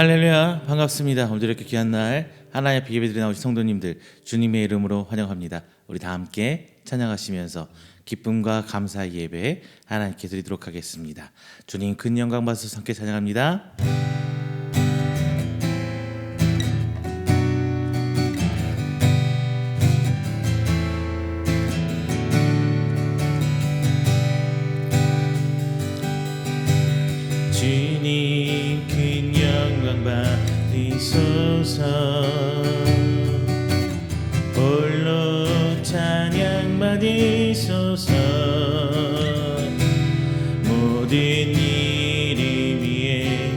할렐루야, 반갑습니다. 오늘도 이렇게 귀한 날 하나님 앞에 예배드리러 나오신 성도님들 주님의 이름으로 환영합니다. 우리 다 함께 찬양하시면서 기쁨과 감사의 예배 하나님께 드리도록 하겠습니다. 주님 큰 영광 받으셔서 함께 찬양합니다. 주님 큰 영광 받으소서. 홀로 찬양 받으소서. 모든 이름 위에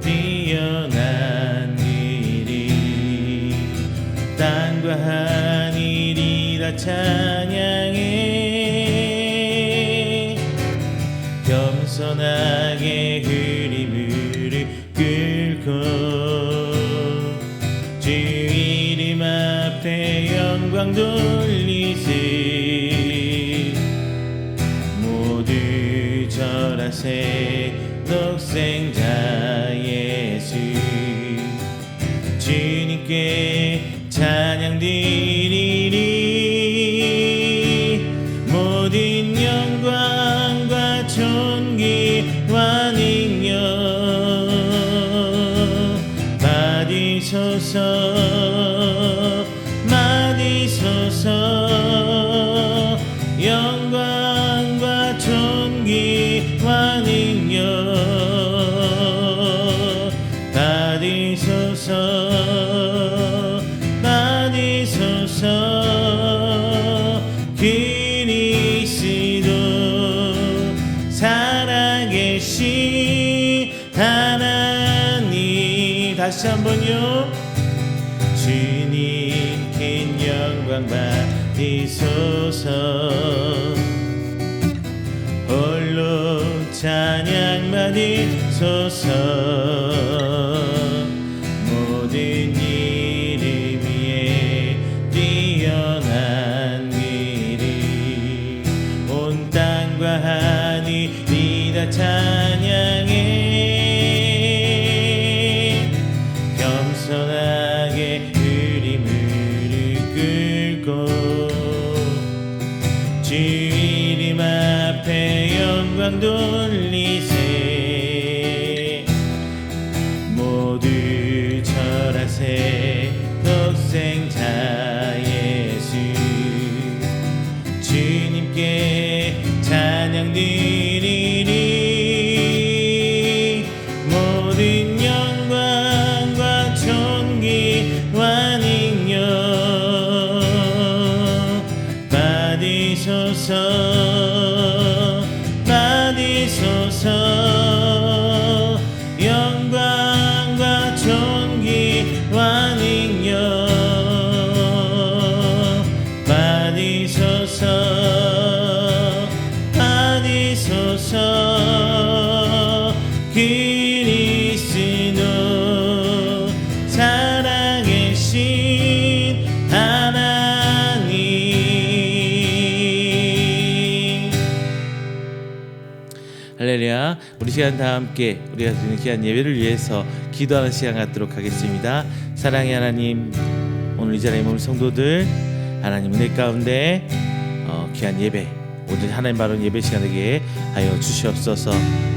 뛰어난 일이 땅과 하늘이 다 찬양해. 겸손하게 흐림을 끌고 주 이름 앞에 영광 돌리세. 모두 절하세 독생자 예수. 주님께 찬양 드리리. 모든 영광과 존귀와 능력 받으소서. 받으소서. 영광과 존귀와 능력 받으소서. 받으소서. 그리스도 살아계신 하나님. 다시 한번요. 주님 큰 영광 받으소서. 홀로 찬양 받으소서. 모든 이름 위에 뛰어난 일이 온 땅과 하늘이 다 찬양해. 겸손하게 흐림을 끌고 주 이름 앞에 영광 돌리세. 모두 절하세 독생자 예수. 주님께 찬양 드리리. 모든 영광과 존귀와 능력 받으소서. 받으소서. 영광과 존귀와 능력 받으소서. 받으소서. 그리스도 살아계신 하나님. 할렐루야. 우리 시간 다 함께 우리가 드리는 귀한 예배를 위해서 기도하는 시간 갖도록 하겠습니다. 사랑의 하나님, 오늘 이 자리에 모인 성도들 하나님 은혜 가운데 귀한 예배, 오늘 하나님 바른 예배 시간 되게 하여 주시옵소서.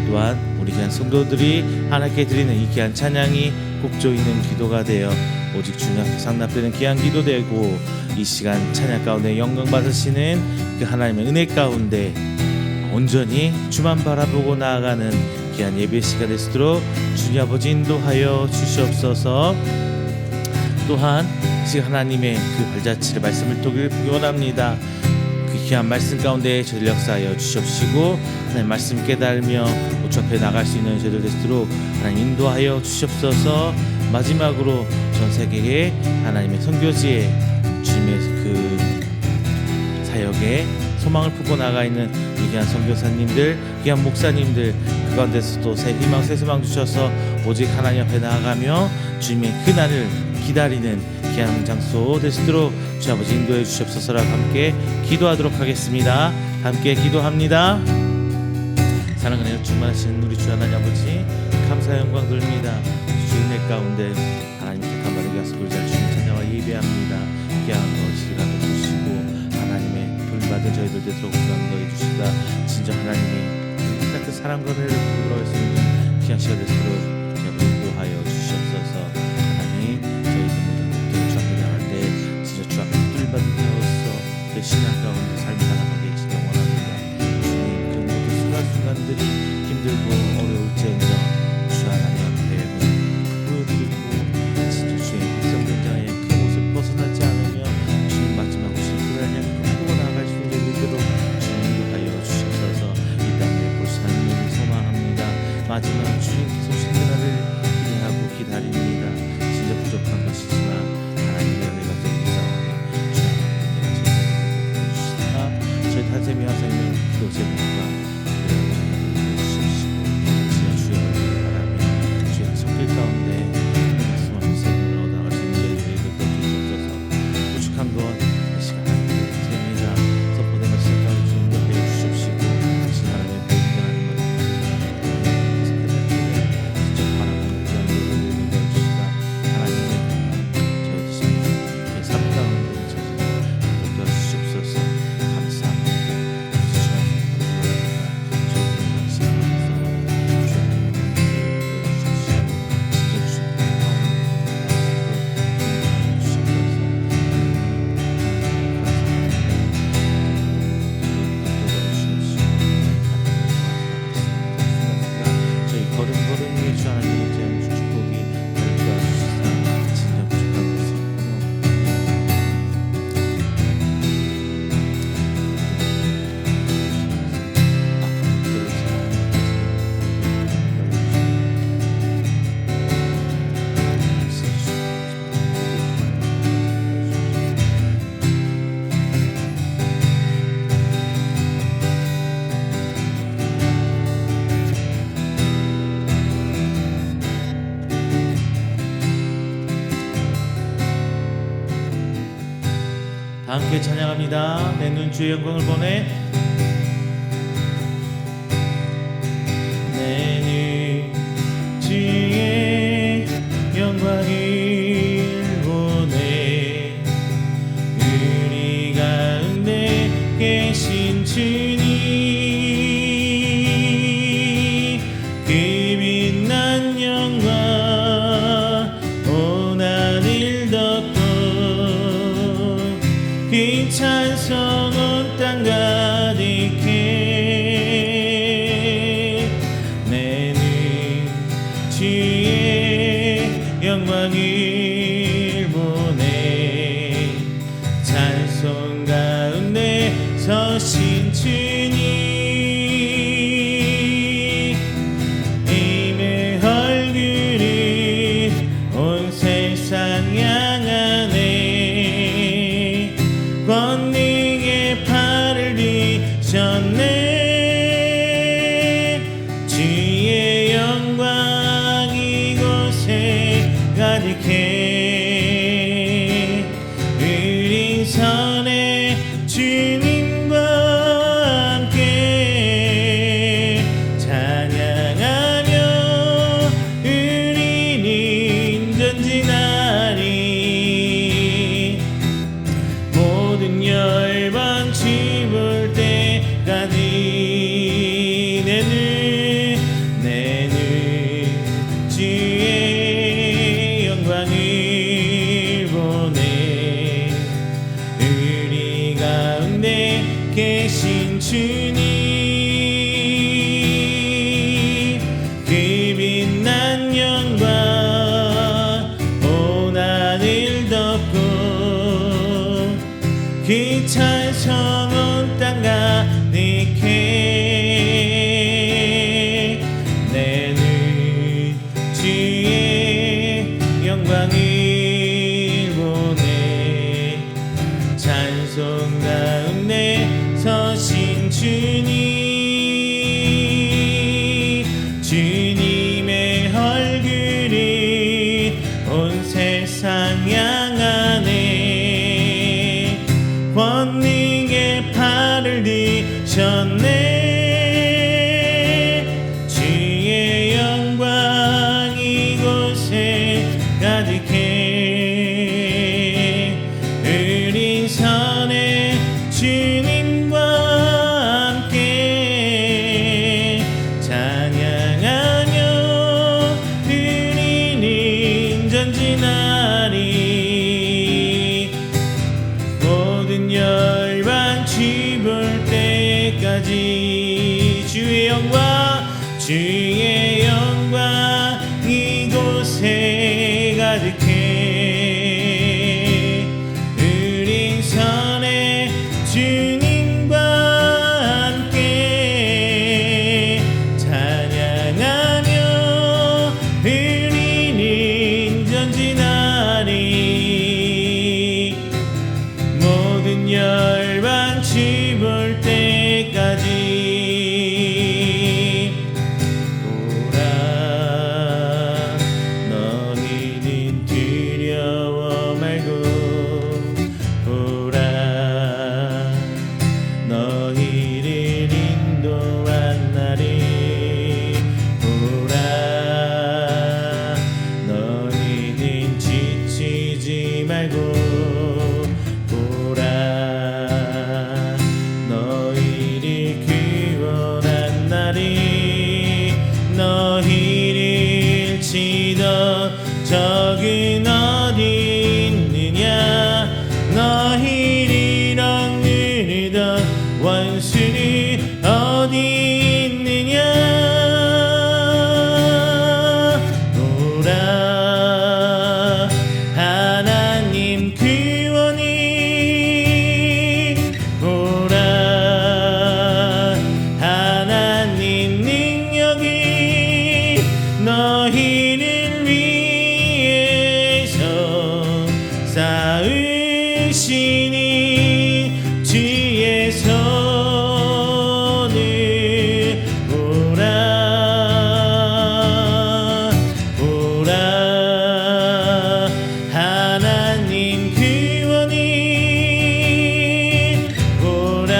또한 우리 귀한 성도들이 하나님께 드리는 이 귀한 찬양이 꼭조 있는 기도가 되어 오직 주님 앞에 상납되는 귀한 기도 되고, 이 시간 찬양 가운데 영광 받으시는 그 하나님의 은혜 가운데 온전히 주만 바라보고 나아가는 귀한 예배 시간 되시도록 주님 아버지 인도하여 주시옵소서. 또한 지금 하나님의 그 발자취를 말씀을 통해 원합니다. 그 귀한 말씀 가운데 저희를 역사하여 주시옵시고, 하나님 말씀 깨달으며 우주 앞에 나갈 수 있는 저희들 되시도록 하나님 인도하여 주시옵소서. 마지막으로 전 세계에 하나님의 선교지에 주님의 그 사역에 소망을 품고 나가 있는 귀한 선교사님들, 귀한 목사님들, 그 가운데서도 새 희망, 새 소망 주셔서 오직 하나님 앞에 나아가며 주님의 그날을 기다리는 귀한 장소 되시도록 주 아버지 인도해 주시옵소서라고 함께 기도하도록 하겠습니다. 함께 기도합니다. 사랑하는 충만하신 우리 주 하나님 아버지, 감사 영광 돌립니다. 주님의 가운데 하나님 택한 바르게 가서 돌잘 주님 찬양과 예배합니다. 귀한 것 시간을 주시고 하나님의 불받은 저희들 되도록 감사해 주시다. 진정 하나님의 같은 사랑과 은혜를 부러울 수 있는 귀한 시간 되도록 인도하여 주시옵소서. 하나님 저희들 모든 것들을 정리할 때 진짜 주 앞에 불받은 자로서 그 신앙 가운데 삶을 살아가게 진정 원합니다. 주님 그 모든 순간순간들이 힘들고 어려울지언정 주 하나님 앞에 보여드리고 진짜 주의 백성된 자의 그 옷을 벗어나지 않으며 주님 마지막 오실 그날 향해 꿈꾸고 나아갈 수 있는 일대로 주님 인도하여 주시옵소서. 이 땅에 볼 삶을 소망합니다. 마지막 주님께서 오실 그날을 기대하고 기다립니다. 진짜 부족한 것이지만 하나님의 은혜가 좀 이상하게 주님 저희 탄생의 하생명 기도 제목과 손길 가운데 말씀하신 생명을 얻어갈 수 있는 저희들을 주셔서 부족한 것 이 시간 드립니다. 선포된 것 시작하고 주님 옆에 주십시고 다시 하나님의 보이는 것을 직접 바라보는 그런 일을 주시다. 하나님의 저희 드시는 삶 가운데 저희를 도와주시옵소서. 감사합니다. 함께 찬양합니다. 내 눈 주의 영광을 보내. 내 눈 주의 영광을 보내. 우리 가운데 계신 주님 그 빛난 영광 온 하늘 덮고 그 찬송 온 땅 가득해. 내 눈 주의 영광을 보내. 찬송 가운데 서신 주님 임의 얼굴이 온 세상 향하네. 권능의 팔을 드셨네. 주의 영광 이곳에 가득해. 우린 선의 주님과 함께 찬양하며 우리는 전진하리. 모든 열방 춤을 때까지 내 눈 주의 영광을 보내. 우리 가운데 계신 주님 그 빛난 영광 온 하늘 덮고 그 찬송 온 땅 가득해. 내 눈 주의 영광을 보내. 찬송 가운데 서신 주님 주님의 얼굴이 온 세상 향하네. 권능의 팔을 드셨네. 주의 영광 때까지 주의 영광 이곳에 가득해. 우린 선의 주님과 함께 찬양하며 우리는 전진하리. 모든 열방 볼 때까지 보라. 너희는 두려워 말고 보라. 너희를 인도한 날이 보라. 너희는 지치지 말고 너희를 치던 적은 어디 있느냐. 너희를 억누르던 원수는 어디 있느냐. 보라. 하나님 구원이 보라. 하나님 능력이 너희를 위해서 쌓으시니 주의 손을 보라. 보라. 하나님 구원이 보라.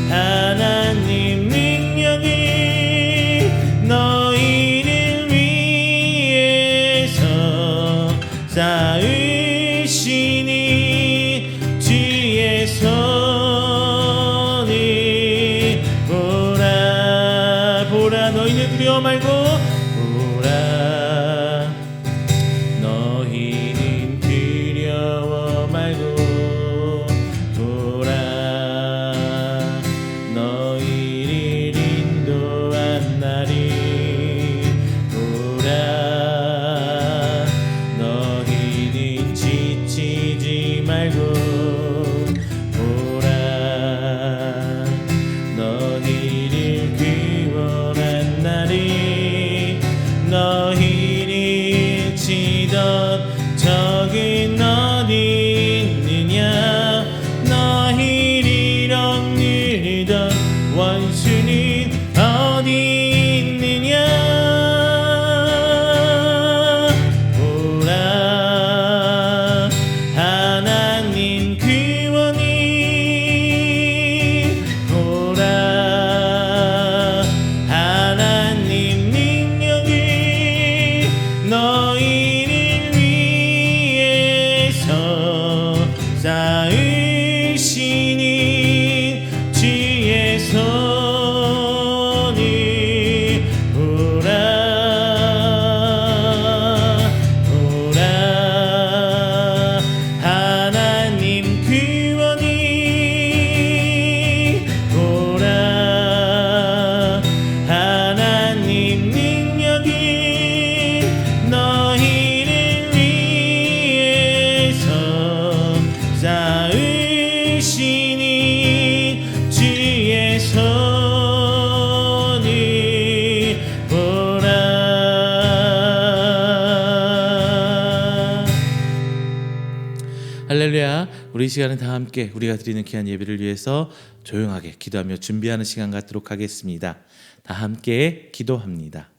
하나님 능력이 너희를 위해서 쌓으시니 주의 손을 보라. 보라. 너희는 두려워 말고 보라. 너희는 두려워 말고 보라. 너희를 인도한 날이 보라. 너희는 지치지 말고 보라. 너희를 구원한 날이 너희를 치던 적은 어디 있느냐. 너희를 억누르던 원수는 어디 있느냐. 보라. 하나님 구원이 보라. 하나님 능력이 너희를 위해서 쌓으시니 주의 손을 보라. 보라. 하나님 구원이 보라. 하나님 능력이 너희를 위해서 쌓으시니 주의 손을 보라. 할렐루야. 우리 이 시간은 다 함께 우리가 드리는 귀한 예배를 위해서 조용하게 기도하며 준비하는 시간 갖도록 하겠습니다. 다 함께 기도합니다.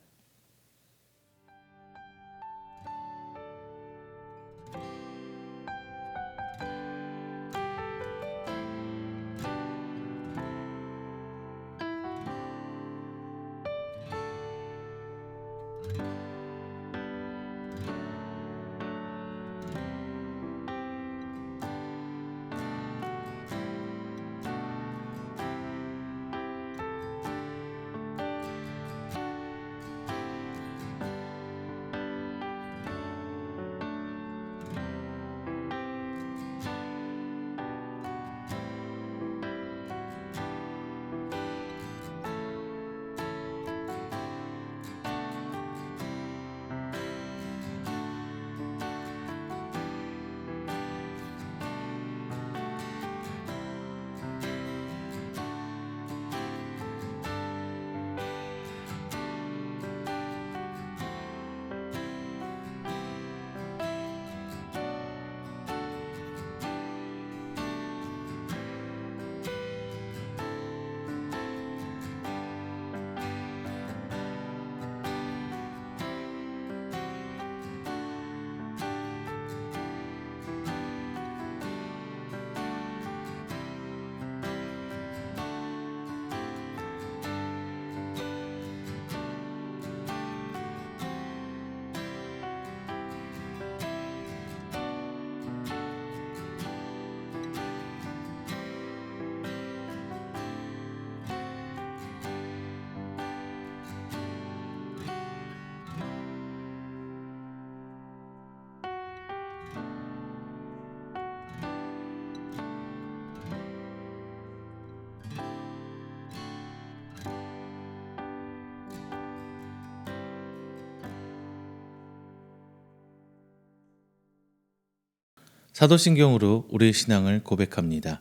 사도신경으로 우리의 신앙을 고백합니다.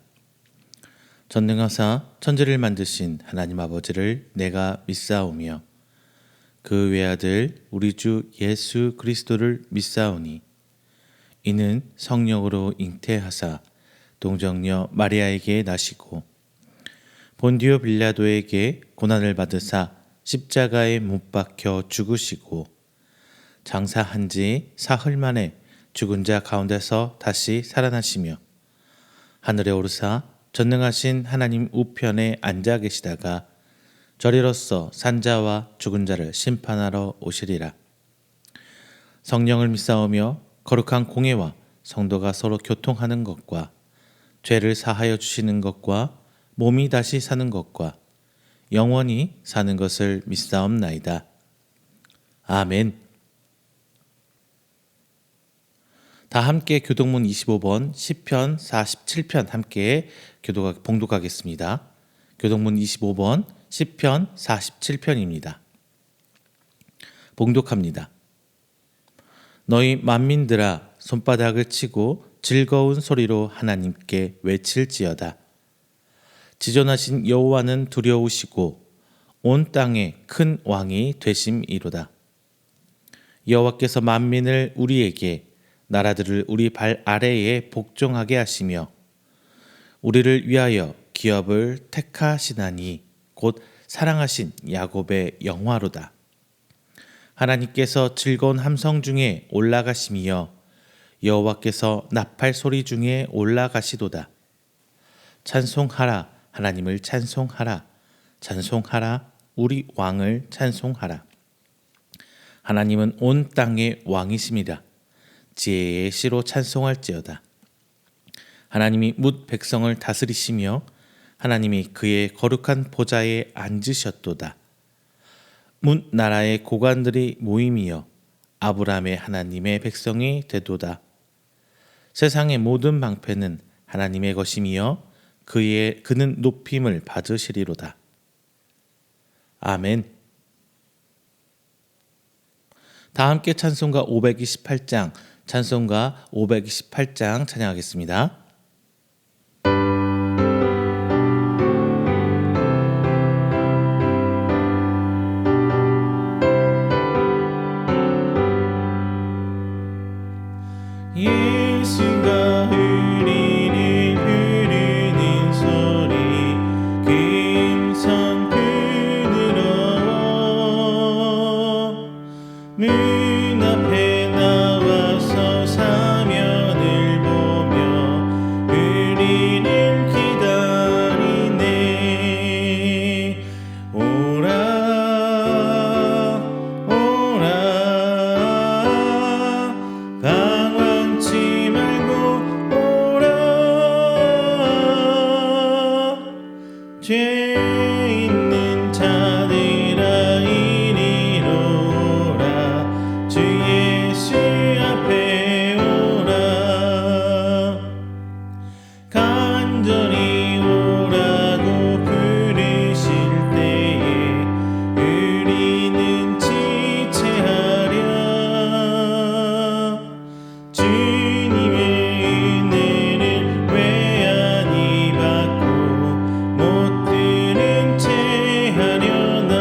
전능하사 천지를 만드신 하나님 아버지를 내가 믿사오며 그 외아들 우리 주 예수 그리스도를 믿사오니 이는 성령으로 잉태하사 동정녀 마리아에게 나시고 본디오 빌라도에게 고난을 받으사 십자가에 못 박혀 죽으시고 장사한 지 사흘 만에 죽은 자 가운데서 다시 살아나시며 하늘에 오르사 전능하신 하나님 우편에 앉아 계시다가 저리로서 산자와 죽은 자를 심판하러 오시리라. 성령을 믿사오며 거룩한 공예와 성도가 서로 교통하는 것과 죄를 사하여 주시는 것과 몸이 다시 사는 것과 영원히 사는 것을 믿사옵나이다. 아멘. 다 함께 교동문 25번 시편 47편 함께 봉독하겠습니다. 교동문 25번 시편 47편입니다. 봉독합니다. 너희 만민들아 손바닥을 치고 즐거운 소리로 하나님께 외칠지어다. 지존하신 여호와는 두려우시고 온 땅에 큰 왕이 되심이로다. 여호와께서 만민을 우리에게 나라들을 우리 발 아래에 복종하게 하시며 우리를 위하여 기업을 택하시나니 곧 사랑하신 야곱의 영화로다. 하나님께서 즐거운 함성 중에 올라가심이여 여호와께서 나팔 소리 중에 올라가시도다. 찬송하라, 하나님을 찬송하라. 찬송하라, 우리 왕을 찬송하라. 하나님은 온 땅의 왕이심이라. 지혜의 시로 찬송할지어다. 하나님이 뭇 백성을 다스리시며 하나님이 그의 거룩한 보좌에 앉으셨도다. 뭇 나라의 고관들이 모임이여 아브라함의 하나님의 백성이 되도다. 세상의 모든 방패는 하나님의 것이며 그는 높임을 받으시리로다. 아멘. 다 함께 찬송가 528장 찬양하겠습니다. 예수가 흐리는 소리 금성 부드러워 문 앞에 나와서 사면을 보며 우리를 기다리네. 오라 오라 방황치 말고 오라. 죄 있는 자들아 이리로 오라. 주 예수 앞에 오라. 간절히 오라고 부르실 때에 우리는 지체하랴. 주님의 은혜를 왜 아니 받고 못 들은 채 하려나.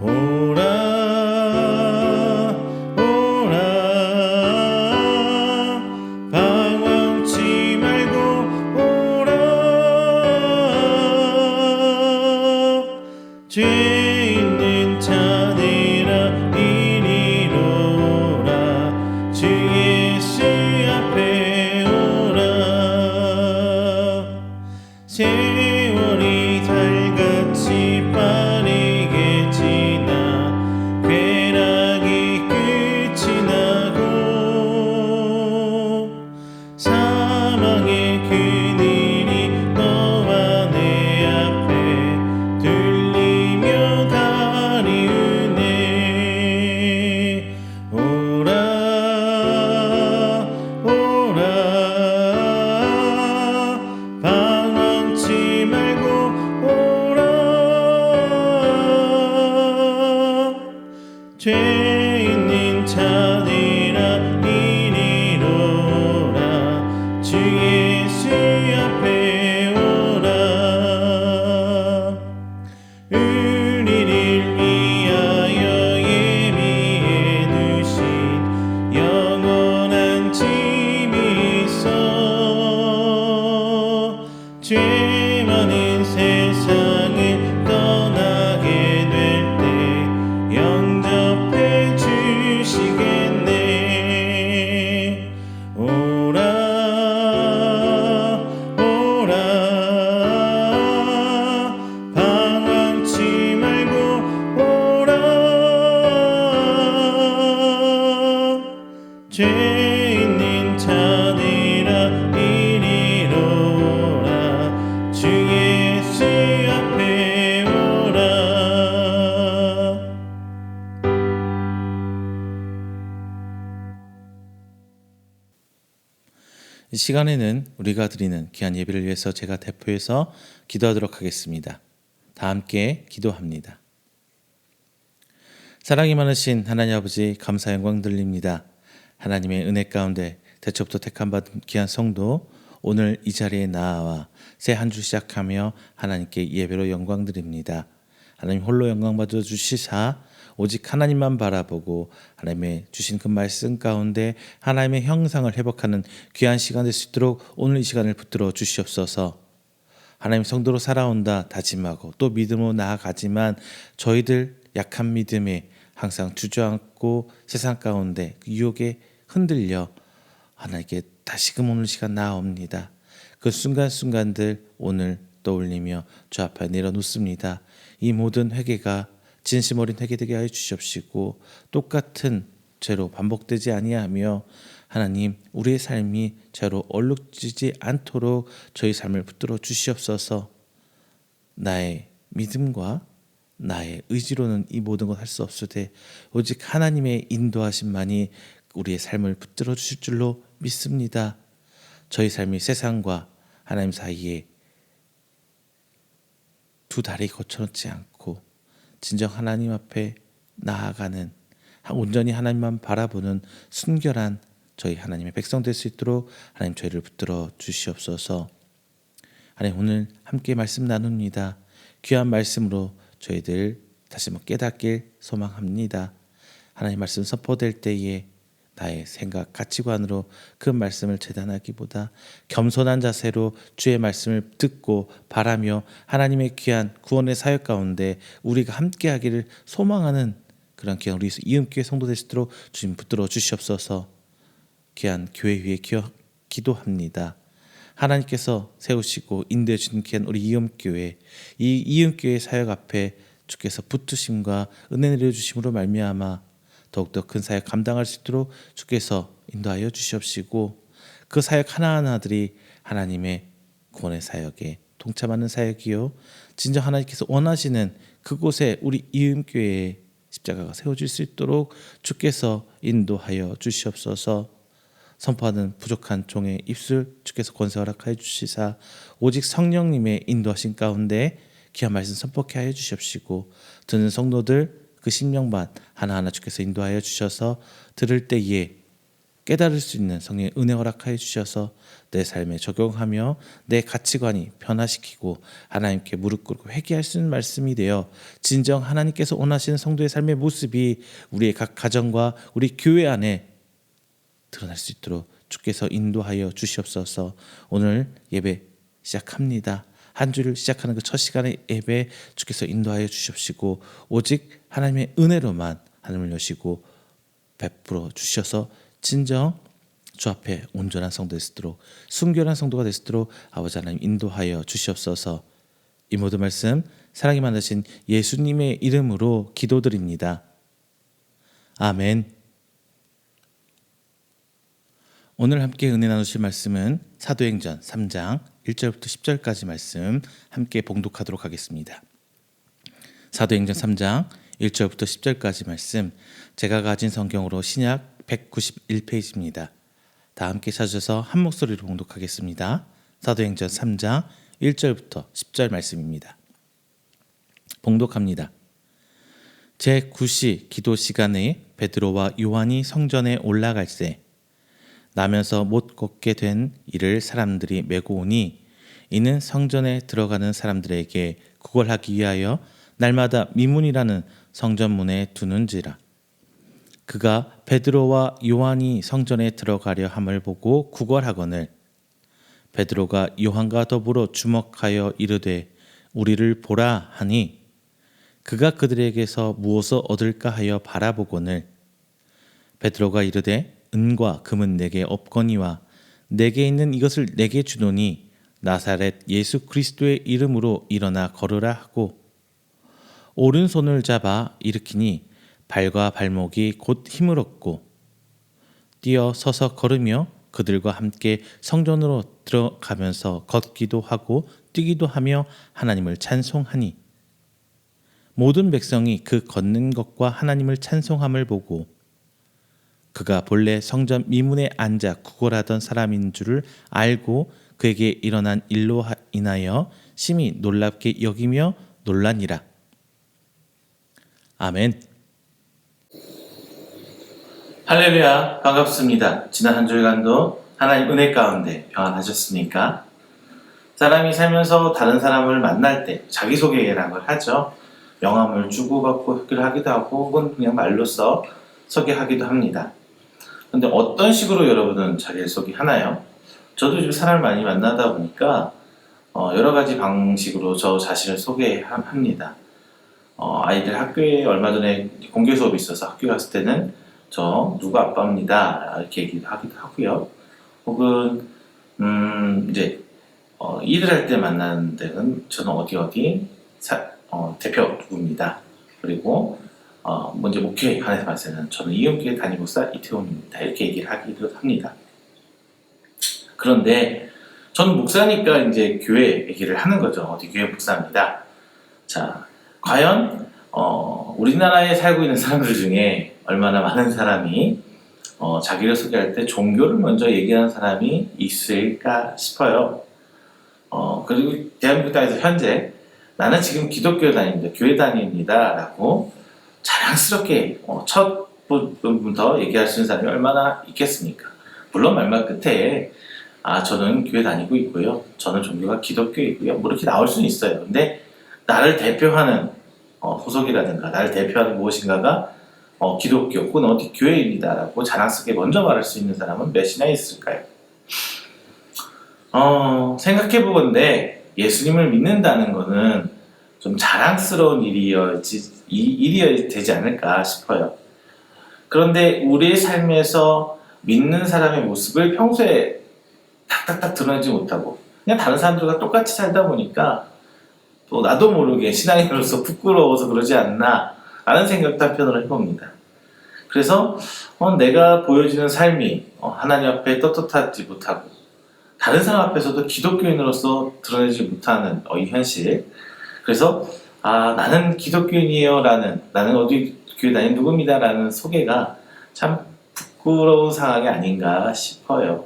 오라 오라 방황치 말고 오라. 죄 있는 자들아 이리로 오라. 주 예수 앞에 오라. 세월이 달같이 빠르게 지나 쾌락이 끝이 나고 사망의 그늘이 너와 내 앞에 들리며 가리우네. 오라 오라 방황치 시간에는 우리가 드리는 귀한 예배를 위해서 제가 대표해서 기도하도록 하겠습니다. 다 함께 기도합니다. 사랑이 많으신 하나님 아버지, 감사 영광 드립니다. 하나님의 은혜 가운데 대초부터 택함 받은 귀한 성도, 오늘 이 자리에 나와 새 한 주 시작하며 하나님께 예배로 영광 드립니다. 하나님 홀로 영광 받아 주시사 오직 하나님만 바라보고 하나님의 주신 그 말씀 가운데 하나님의 형상을 회복하는 귀한 시간 될 수 있도록 오늘 이 시간을 붙들어 주시옵소서. 하나님 성도로 살아온다 다짐하고 또 믿음으로 나아가지만 저희들 약한 믿음에 항상 주저앉고 세상 가운데 그 유혹에 흔들려 하나님께 다시금 오늘 시간 나아옵니다. 그 순간순간들 오늘 떠올리며 주 앞에 내려놓습니다. 이 모든 회개가 진심 어린 회개 되게 하여 주시옵시고 똑같은 죄로 반복되지 아니하며 하나님 우리의 삶이 죄로 얼룩지지 않도록 저희 삶을 붙들어 주시옵소서. 나의 믿음과 나의 의지로는 이 모든 것 할 수 없으되 오직 하나님의 인도하심만이 우리의 삶을 붙들어 주실 줄로 믿습니다. 저희 삶이 세상과 하나님 사이에 두 다리 거쳐놓지 않고 진정 하나님 앞에 나아가는 온전히 하나님만 바라보는 순결한 저희 하나님의 백성 될 수 있도록 하나님 저희를 붙들어 주시옵소서. 하나님 오늘 함께 말씀 나눕니다. 귀한 말씀으로 저희들 다시 한번 깨닫길 소망합니다. 하나님 말씀 선포될 때에 나의 생각, 가치관으로 그 말씀을 재단하기보다 겸손한 자세로 주의 말씀을 듣고 바라며 하나님의 귀한 구원의 사역 가운데 우리가 함께하기를 소망하는 그런 귀한 우리 이음교회 성도 될 수 있도록 주님 붙들어 주시옵소서. 귀한 교회 위에 기도합니다. 하나님께서 세우시고 인도해 주신 귀한 우리 이음교회, 이 이음교회 사역 앞에 주께서 붙으심과 은혜 내려주심으로 말미암아 더욱더 큰 사역 감당할 수 있도록 주께서 인도하여 주시옵시고 그 사역 하나하나들이 하나님의 구원의 사역에 동참하는 사역이요 진정 하나님께서 원하시는 그곳에 우리 이음교회에 십자가가 세워질 수 있도록 주께서 인도하여 주시옵소서. 선포하는 부족한 종의 입술 주께서 권세 허락하여 주시사 오직 성령님의 인도하신 가운데 귀한 말씀 선포케 하여 주시옵시고 듣는 성도들 그 심령만 하나하나 주께서 인도하여 주셔서 들을 때에 깨달을 수 있는 성령의 은혜 허락하여 주셔서 내 삶에 적용하며 내 가치관이 변화시키고 하나님께 무릎 꿇고 회개할 수 있는 말씀이 되어 진정 하나님께서 원하시는 성도의 삶의 모습이 우리의 각 가정과 우리 교회 안에 드러날 수 있도록 주께서 인도하여 주시옵소서. 오늘 예배 시작합니다. 한 주를 시작하는 그 첫 시간의 예배 주께서 인도하여 주시옵시고 오직 하나님의 은혜로만 하늘을 여시고 베풀어 주셔서 진정 주 앞에 온전한 성도 될 수 있도록 순결한 성도가 될 수 있도록 아버지 하나님 인도하여 주시옵소서. 이 모든 말씀 사랑이 많으신 예수님의 이름으로 기도드립니다. 아멘. 오늘 함께 은혜 나누실 말씀은 사도행전 3장 1절부터 10절까지 말씀 함께 봉독하도록 하겠습니다. 사도행전 3장 1절부터 10절까지 말씀 제가 가진 성경으로 신약 191페이지입니다. 다 함께 찾으셔서 한 목소리로 봉독하겠습니다. 사도행전 3장 1절부터 10절 말씀입니다. 봉독합니다. 제9시 기도 시간에 베드로와 요한이 성전에 올라갈새 나면서 못 걷게 된 이를 사람들이 메고 오니 이는 성전에 들어가는 사람들에게 구걸하기 위하여 날마다 미문이라는 성전문에 두는지라. 그가 베드로와 요한이 성전에 들어가려 함을 보고 구걸하거늘 베드로가 요한과 더불어 주목하여 이르되 우리를 보라 하니 그가 그들에게서 무엇을 얻을까 하여 바라보거늘 베드로가 이르되 은과 금은 내게 없거니와 내게 있는 이것을 내게 주노니 나사렛 예수 그리스도의 이름으로 일어나 걸으라 하고 오른손을 잡아 일으키니 발과 발목이 곧 힘을 얻고 뛰어 서서 걸으며 그들과 함께 성전으로 들어가면서 걷기도 하고 뛰기도 하며 하나님을 찬송하니 모든 백성이 그 걷는 것과 하나님을 찬송함을 보고 그가 본래 성전 미문에 앉아 구걸하던 사람인 줄을 알고 그에게 일어난 일로 인하여 심히 놀랍게 여기며 놀라니라. 아멘. 할렐루야, 반갑습니다. 지난 한 주간도 하나님 은혜 가운데 평안하셨습니까? 사람이 살면서 다른 사람을 만날 때 자기소개라는 걸 하죠. 명함을 주고받고 흡기를 하고 혹은 그냥 말로써 소개하기도 합니다. 근데 어떤 식으로 여러분은 자기를 소개하나요? 저도 요즘 사람을 많이 만나다 보니까 여러 가지 방식으로 저 자신을 소개합니다. 아이들 학교에 얼마 전에 공개 수업이 있어서 학교 갔을 때는 저 누구 아빠입니다 이렇게 얘기도 하기도 하고요. 혹은 이제 일을 할 때 만나는 데는 저는 어디 대표 누구입니다. 그리고 먼저 목회하는 말씀은 저는 이용교회 담임목사 이태원입니다. 이렇게 얘기를 하기도 합니다. 그런데 저는 목사니까 이제 교회 얘기를 하는 거죠. 어디 교회 목사입니다. 자, 과연 우리나라에 살고 있는 사람들 중에 얼마나 많은 사람이 자기를 소개할 때 종교를 먼저 얘기하는 사람이 있을까 싶어요. 그리고 대한민국 땅에서 현재 나는 지금 기독교에 다닙니다. 교회 다닙니다. 라고 자랑스럽게 첫 부분부터 얘기할 수 있는 사람이 얼마나 있겠습니까? 물론 말말 끝에 저는 교회 다니고 있고요. 저는 종교가 기독교이고요. 뭐 이렇게 나올 수는 있어요. 근데 나를 대표하는 소속이라든가 나를 대표하는 무엇인가가 기독교 혹은 어디 교회입니다 라고 자랑스럽게 먼저 말할 수 있는 사람은 몇이나 있을까요? 생각해보건데 예수님을 믿는다는 것은 좀 자랑스러운 일이어야 되지 않을까 싶어요. 그런데 우리의 삶에서 믿는 사람의 모습을 평소에 탁탁탁 드러내지 못하고 그냥 다른 사람들과 똑같이 살다 보니까 또 나도 모르게 신앙인으로서 부끄러워서 그러지 않나 라는 생각도 한편으로 해봅니다. 그래서 내가 보여지는 삶이 하나님 앞에 떳떳하지 못하고 다른 사람 앞에서도 기독교인으로서 드러내지 못하는 이 현실. 그래서 나는 기독교인이에요 라는 나는 어디 교회 다니는 누구입니다 라는 소개가 참 부끄러운 상황이 아닌가 싶어요.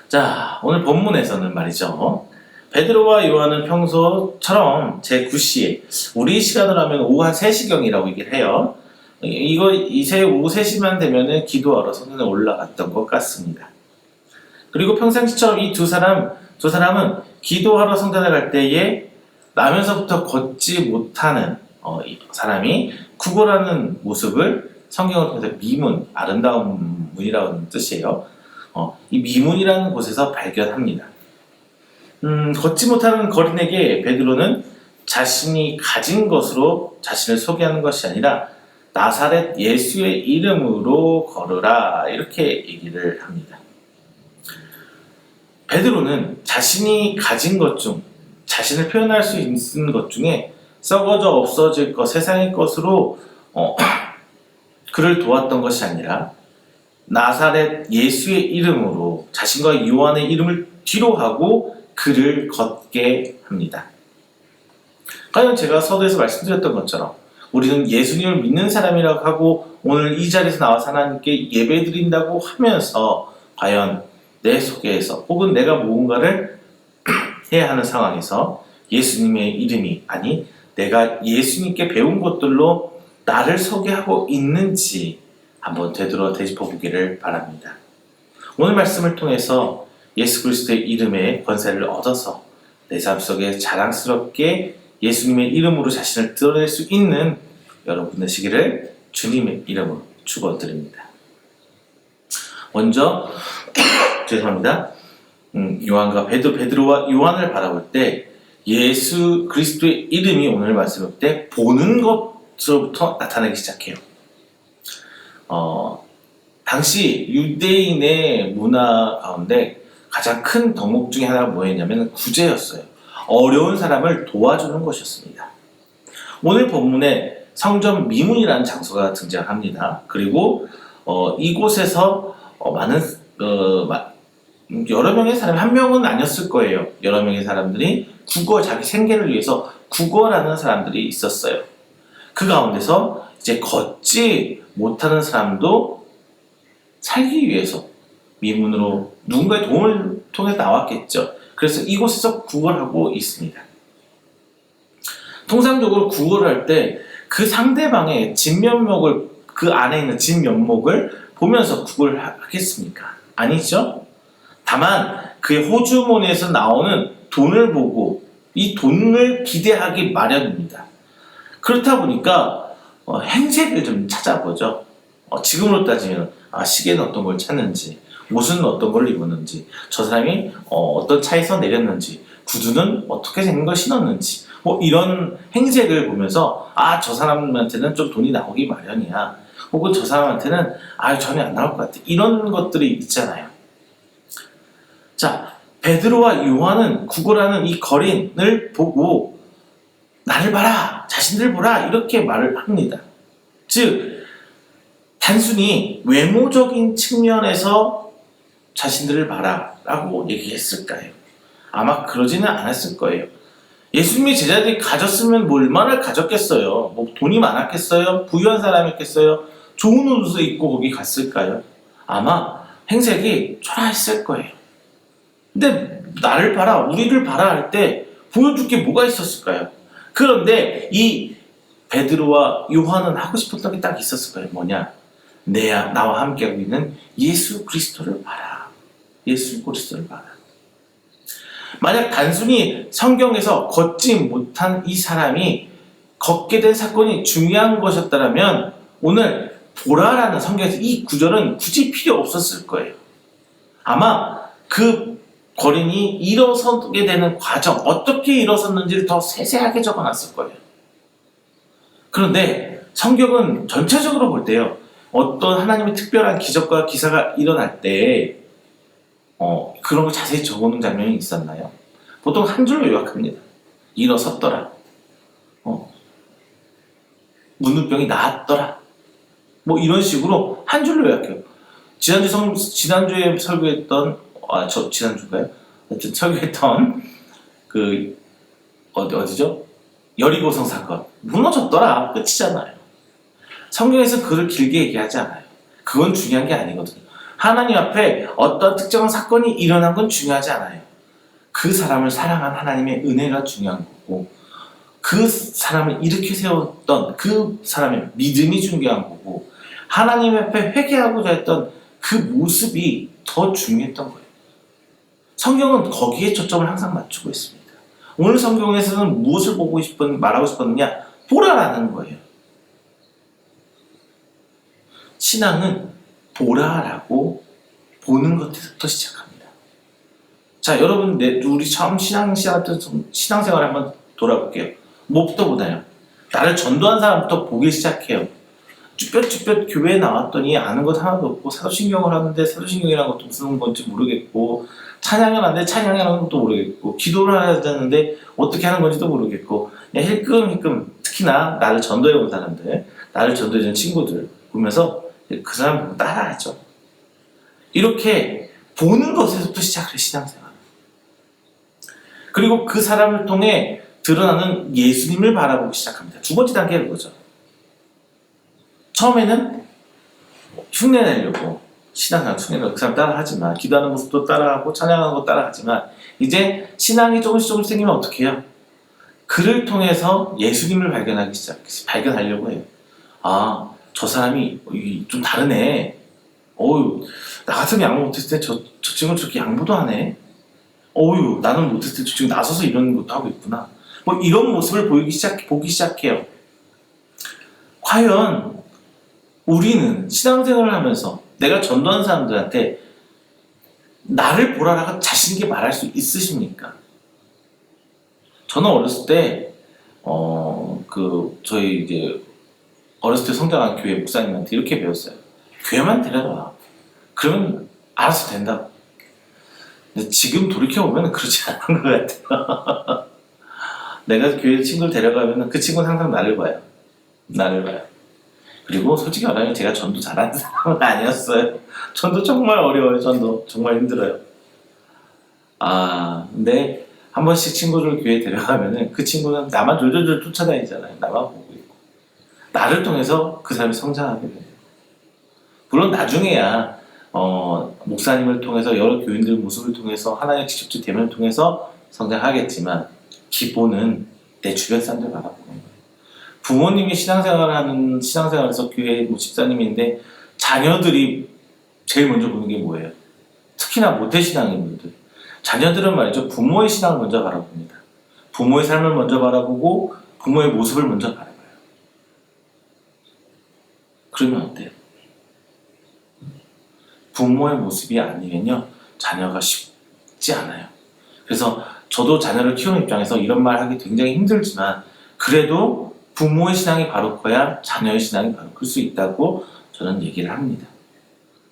자, 오늘 본문에서는 말이죠. 베드로와 요한은 평소처럼 제9시에 우리 시간으로 하면 오후 한 3시경이라고 얘기를 해요. 이새 오후 3시만 되면은 기도하러 성전에 올라갔던 것 같습니다. 그리고 평상시처럼 이 두 사람은 기도하러 성전에 갈 때에 나면서부터 걷지 못하는 이 사람이 구걸하는 모습을 성경을 통해서 미문, 아름다운 문이라는 뜻이에요. 이 미문이라는 곳에서 발견합니다. 걷지 못하는 거린에게 베드로는 자신이 가진 것으로 자신을 소개하는 것이 아니라 나사렛 예수의 이름으로 걸으라 이렇게 얘기를 합니다. 베드로는 자신이 가진 것 중 자신을 표현할 수 있는 것 중에 썩어져 없어질 것 세상의 것으로 그를 도왔던 것이 아니라 나사렛 예수의 이름으로 자신과 요한의 이름을 뒤로 하고 그를 걷게 합니다. 과연 제가 서두에서 말씀드렸던 것처럼 우리는 예수님을 믿는 사람이라고 하고 오늘 이 자리에서 나와서 하나님께 예배드린다고 하면서 과연 내 속에서 혹은 내가 무언가를 해야 하는 상황에서 예수님의 이름이 아니 내가 예수님께 배운 것들로 나를 소개하고 있는지 한번 되짚어 보기를 바랍니다. 오늘 말씀을 통해서 예수 그리스도의 이름의 권세를 얻어서 내 삶 속에 자랑스럽게 예수님의 이름으로 자신을 드러낼 수 있는 여러분 되시기를 주님의 이름으로 축원드립니다. 먼저 죄송합니다. 요한과 베드로와 요한을 바라볼 때 예수 그리스도의 이름이 오늘 말씀할 때 보는 것으로부터 나타나기 시작해요. 당시 유대인의 문화 가운데 가장 큰 덕목 중에 하나가 뭐였냐면 구제였어요. 어려운 사람을 도와주는 것이었습니다. 오늘 본문에 성전 미문이라는 장소가 등장합니다. 그리고 이곳에서 많은 여러 명의 사람, 한 명은 아니었을 거예요. 여러 명의 사람들이 자기 생계를 위해서 구걸하는 사람들이 있었어요. 그 가운데서 이제 걷지 못하는 사람도 살기 위해서 미문으로 누군가의 도움을 통해 나왔겠죠. 그래서 이곳에서 구걸을 하고 있습니다. 통상적으로 구걸을 할 때 그 상대방의 진면목을, 그 안에 있는 진면목을 보면서 구걸을 하겠습니까? 아니죠? 다만 그의 호주머니에서 나오는 돈을 보고 이 돈을 기대하기 마련입니다. 그렇다 보니까 행색을 좀 찾아보죠. 지금으로 따지면 시계는 어떤 걸 찾는지, 옷은 어떤 걸 입었는지, 저 사람이 어떤 차에서 내렸는지, 구두는 어떻게 생긴 걸 신었는지, 뭐 이런 행색을 보면서 저 사람한테는 좀 돈이 나오기 마련이야, 혹은 저 사람한테는 전혀 안 나올 것 같아, 이런 것들이 있잖아요. 자, 베드로와 요한은 구걸하는 이 거린을 보고 나를 봐라, 자신들 보라, 이렇게 말을 합니다. 즉 단순히 외모적인 측면에서 자신들을 봐라 라고 얘기했을까요? 아마 그러지는 않았을 거예요. 예수님이 제자들이 가졌으면 뭐 얼마나 가졌겠어요? 뭐 돈이 많았겠어요? 부유한 사람이었겠어요? 좋은 옷을 입고 거기 갔을까요? 아마 행색이 초라했을 거예요. 근데 나를 봐라, 우리를 봐라 할 때 보여줄 게 뭐가 있었을까요? 그런데 이 베드로와 요한은 하고 싶었던 게 딱 있었을 거예요. 뭐냐? 나와 함께하고 있는 예수 그리스도를 봐라. 예수 그리스도를 봐라. 만약 단순히 성경에서 걷지 못한 이 사람이 걷게 된 사건이 중요한 것이었다면 오늘 보라라는 성경에서 이 구절은 굳이 필요 없었을 거예요. 아마 그 거린이 일어서게 되는 과정, 어떻게 일어섰는지를 더 세세하게 적어놨을 거예요. 그런데 성경은 전체적으로 볼 때요, 어떤 하나님의 특별한 기적과 기사가 일어날 때 그런 걸 자세히 적어놓은 장면이 있었나요? 보통 한 줄로 요약합니다. 일어섰더라, 문둥병이 나았더라, 뭐 이런 식으로 한 줄로 요약해요. 지난주에 설교했던 지난주인가요? 하여튼 설교했던 어디죠? 여리고성 사건, 무너졌더라, 끝이잖아요. 성경에서 그를 길게 얘기하지 않아요. 그건 중요한 게 아니거든요. 하나님 앞에 어떤 특정한 사건이 일어난 건 중요하지 않아요. 그 사람을 사랑한 하나님의 은혜가 중요한 거고, 그 사람을 일으켜 세웠던 그 사람의 믿음이 중요한 거고, 하나님 앞에 회개하고자 했던 그 모습이 더 중요했던 거예요. 성경은 거기에 초점을 항상 맞추고 있습니다. 오늘 성경에서는 무엇을 말하고 싶었느냐? 보라라는 거예요. 신앙은 보라라고 보는 것부터 시작합니다. 자, 여러분, 우리 처음 신앙생활 한번 돌아볼게요. 뭐부터 보나요? 나를 전도한 사람부터 보기 시작해요. 쭈뼛쭈뼛 교회에 나왔더니 아는 것 하나도 없고, 사도신경을 하는데 사도신경이라는 것도 무슨 건지 모르겠고, 찬양을 하는데 찬양이라는 것도 모르겠고, 기도를 하는데 어떻게 하는 건지도 모르겠고, 그냥 힐끔힐끔, 특히나 나를 전도해 온 사람들, 나를 전도해 준 친구들 보면서 그 사람 보고 따라하죠. 이렇게 보는 것에서부터 시작해요, 신앙생활. 그리고 그 사람을 통해 드러나는 예수님을 바라보기 시작합니다. 두 번째 단계는 그거죠. 처음에는 흉내내려고 신앙생활 흉내내려고 그 사람 따라하지만, 기도하는 모습도 따라하고 찬양하는 거 따라하지만, 이제 신앙이 조금씩 생기면 어떻게 해요? 그를 통해서 예수님을 발견하려고 해요. 저 사람이 좀 다르네. 나 같으면 양보 못했을 때 저 친구는 저렇게 양보도 하네. 나는 못했을 때 저 친구 나서서 이런 것도 하고 있구나. 뭐 이런 모습을 보기 시작해요. 과연 우리는 신앙생활을 하면서 내가 전도하는 사람들한테 나를 보라라고 자신 있게 말할 수 있으십니까? 저는 어렸을 때 저희 이제 어렸을 때 성장한 교회 목사님한테 이렇게 배웠어요. 교회만 데려가. 그러면 알아서 된다. 근데 지금 돌이켜보면 그렇지 않은 것 같아요. 내가 교회 친구를 데려가면 그 친구는 항상 나를 봐요. 그리고 솔직히 말하면 제가 전도 잘하는 사람은 아니었어요. 전도 정말 어려워요. 전도 정말 힘들어요. 근데 한 번씩 친구를 교회에 데려가면은 그 친구는 나만 졸졸졸 쫓아다니잖아요. 나만 보고 있고. 나를 통해서 그 사람이 성장하게 돼요. 물론 나중에야 목사님을 통해서 여러 교인들 모습을 통해서 하나님의 직접적 대면을 통해서 성장하겠지만 기본은 내 주변 사람들 바라보는 거예요. 부모님이 신앙생활에서 교회 집사님인데 자녀들이 제일 먼저 보는 게 뭐예요? 특히나 모태신앙인 분들, 자녀들은 말이죠, 부모의 신앙을 먼저 바라봅니다. 부모의 삶을 먼저 바라보고 부모의 모습을 먼저 바라봐요. 그러면 어때요? 부모의 모습이 아니면요, 자녀가 쉽지 않아요. 그래서 저도 자녀를 키우는 입장에서 이런 말 하기 굉장히 힘들지만 그래도 부모의 신앙이 바로커야 자녀의 신앙이 바로클 수 있다고 저는 얘기를 합니다.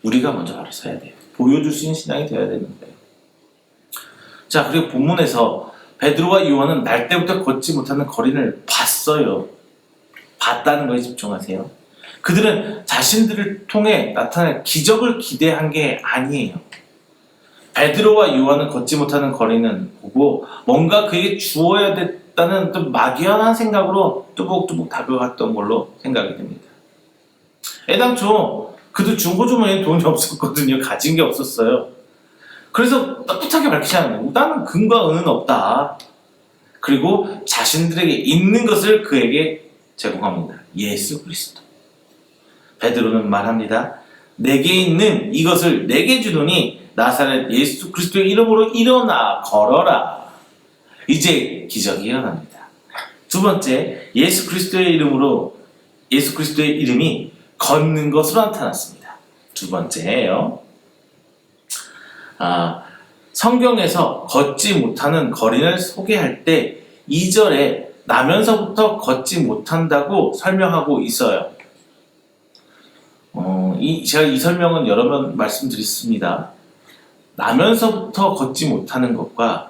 우리가 먼저 바로 서야 돼요. 보여줄 수 있는 신앙이 되어야 되는 거예요. 자, 그리고 본문에서 베드로와 요한은 날 때부터 걷지 못하는 거린을 봤어요. 봤다는 거에 집중하세요. 그들은 자신들을 통해 나타날 기적을 기대한 게 아니에요. 베드로와 요한은 걷지 못하는 거린을 보고 뭔가 그에게 주어야 됐다는 또 막연한 생각으로 뚜벅뚜벅 다가갔던 걸로 생각이 됩니다. 애당초 그도 중고주머니에 돈이 없었거든요. 가진 게 없었어요. 그래서 떳떳하게 밝히지 않아요. 나는 금과 은은 없다. 그리고 자신들에게 있는 것을 그에게 제공합니다. 예수 그리스도. 베드로는 말합니다. 내게 있는 이것을 내게 주노니 나사렛 예수 그리스도의 이름으로 일어나 걸어라. 이제 기적이 일어납니다. 두 번째, 예수 그리스도의 이름이 걷는 것으로 나타났습니다. 두 번째예요. 성경에서 걷지 못하는 거린을 소개할 때 2절에 나면서부터 걷지 못한다고 설명하고 있어요. 제가 이 설명은 여러 번 말씀드렸습니다. 나면서부터 걷지 못하는 것과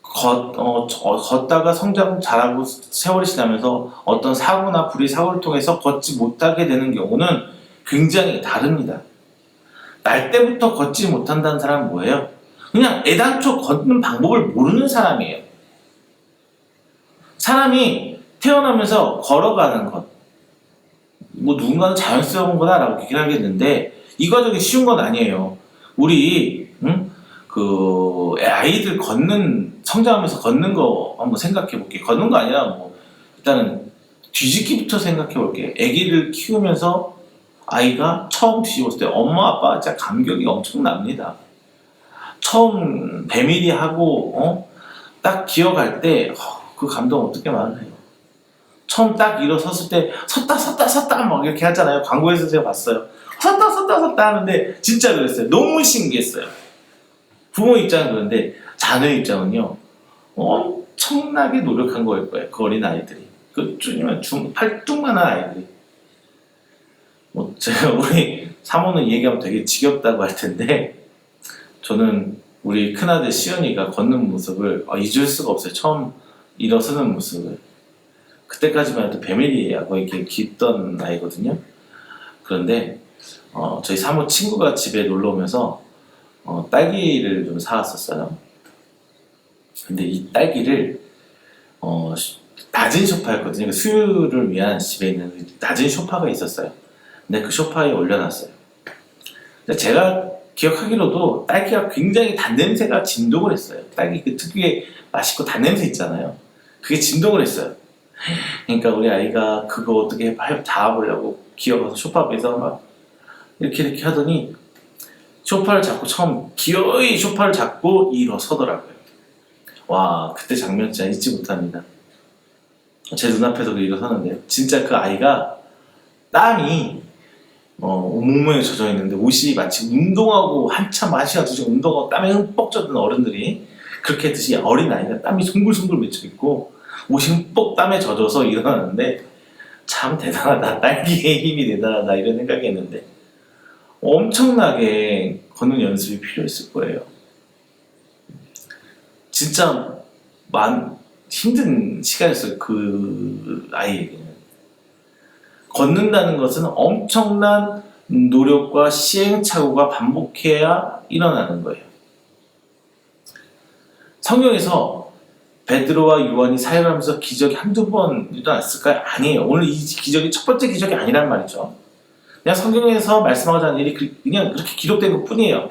걷다가 성장 잘하고 세월이 지나면서 어떤 사고나 불의 사고를 통해서 걷지 못하게 되는 경우는 굉장히 다릅니다. 날 때부터 걷지 못한다는 사람은 뭐예요? 그냥 애당초 걷는 방법을 모르는 사람이에요. 사람이 태어나면서 걸어가는 것, 누군가는 자연스러운 거다라고 얘기를 하겠는데 이 과정이 쉬운 건 아니에요. 우리 아이들 성장하면서 걷는 거 한번 생각해 볼게요. 걷는 거 아니라 일단은 뒤집기부터 생각해 볼게요. 아기를 키우면서 아이가 처음 뒤집었을 때 엄마 아빠 진짜 감격이 엄청납니다. 처음 배밀이 하고 딱 기어갈 때 그 감동 어떻게 말해요? 처음 딱 일어섰을 때 섰다 막 이렇게 하잖아요. 광고에서 제가 봤어요. 섰다 하는데 진짜 그랬어요. 너무 신기했어요. 부모 입장은 그런데 자녀 입장은요, 엄청나게 노력한 거일 거예요. 그 어린 아이들이. 팔뚝만한 아이들이. 제가 우리 사모는 얘기하면 되게 지겹다고 할 텐데, 저는 우리 큰아들 시연이가 걷는 모습을 잊을 수가 없어요. 처음 일어서는 모습을. 그때까지만 해도 배밀이하고 이렇게 깃던 아이거든요. 그런데 저희 사모 친구가 집에 놀러 오면서 딸기를 좀 사왔었어요. 근데 이 딸기를 낮은 소파였거든요. 수유를 위한 집에 있는 낮은 소파가 있었어요. 근데 그 소파에 올려놨어요. 근데 제가 기억하기로도 딸기가 굉장히 단냄새가 진동을 했어요. 딸기 그 특유의 맛있고 단냄새 있잖아요. 그게 진동을 했어요. 그러니까 우리 아이가 그거 어떻게 잡아보려고 기어가서 소파 앞에서 막 이렇게 하더니 소파를 잡고 기어이 소파를 잡고 일어서더라고요. 와, 그때 장면 진짜 잊지 못합니다. 제 눈앞에서 일어서는데요. 진짜 그 아이가 땀이 온몸에 젖어 있는데 옷이 마치 운동하고 한참 1시간 2시간 운동하고 땀에 흠뻑 젖은 어른들이 그렇게 했듯이 어린 아이가 땀이 송글송글 맺혀 있고 옷이 흠뻑 땀에 젖어서 일어나는데 참 대단하다. 딸기의 힘이 대단하다. 이런 생각이 했는데 엄청나게 걷는 연습이 필요했을 거예요. 진짜 힘든 시간이었어요. 그 아이에게는. 걷는다는 것은 엄청난 노력과 시행착오가 반복해야 일어나는 거예요. 성경에서 베드로와 요한이 사역을 하면서 기적이 한두 번 일어났을까요? 아니에요. 오늘 이 기적이 첫 번째 기적이 아니란 말이죠. 그냥 성경에서 말씀하고자 하는 일이 그냥 그렇게 기록된 것 뿐이에요.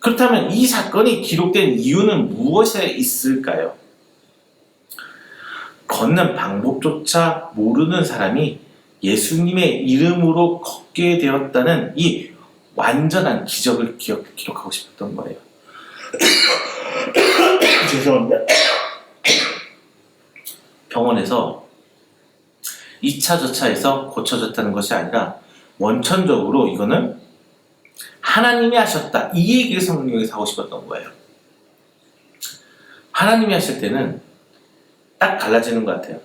그렇다면 이 사건이 기록된 이유는 무엇에 있을까요? 걷는 방법조차 모르는 사람이 예수님의 이름으로 걷게 되었다는 이 완전한 기적을 기록하고 싶었던 거예요. 죄송합니다. 병원에서 2차 저차에서 고쳐졌다는 것이 아니라 원천적으로 이거는 하나님이 하셨다, 이 얘기를 성경에서 하고 싶었던 거예요. 하나님이 하실 때는 딱 갈라지는 것 같아요.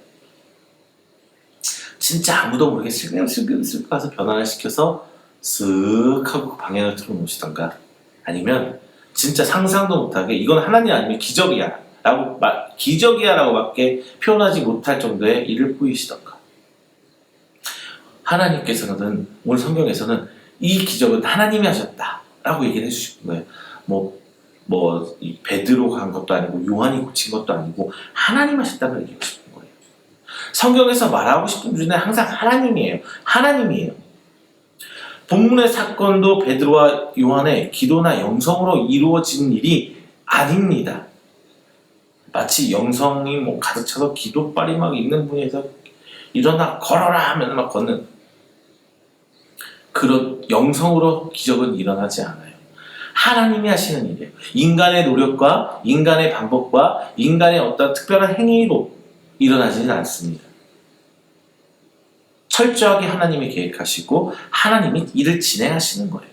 진짜 아무도 모르게 슬금슬금 가서 변화를 시켜서 쓱 하고 그 방향을 틀어놓으시던가, 아니면 진짜 상상도 못하게 이건 하나님 아니면 기적이야 라고 밖에 표현하지 못할 정도의 일을 보이시던가. 하나님께서는 오늘 성경에서는 이 기적은 하나님이 하셨다 라고 얘기를 해주시는 거예요. 이 베드로가 한 것도 아니고 요한이 고친 것도 아니고 하나님 하셨다고 얘기하고 싶은 거예요. 성경에서 말하고 싶은 주제는 항상 하나님이에요. 본문의 사건도 베드로와 요한의 기도나 영성으로 이루어진 일이 아닙니다. 마치 영성이 가득 차서 기도빨이 막 있는 분에서 일어나 걸어라 하면 막 걷는 그런 영성으로 기적은 일어나지 않아요. 하나님이 하시는 일이에요. 인간의 노력과 인간의 방법과 인간의 어떤 특별한 행위로 일어나지는 않습니다. 철저하게 하나님이 계획하시고 하나님이 일을 진행하시는 거예요.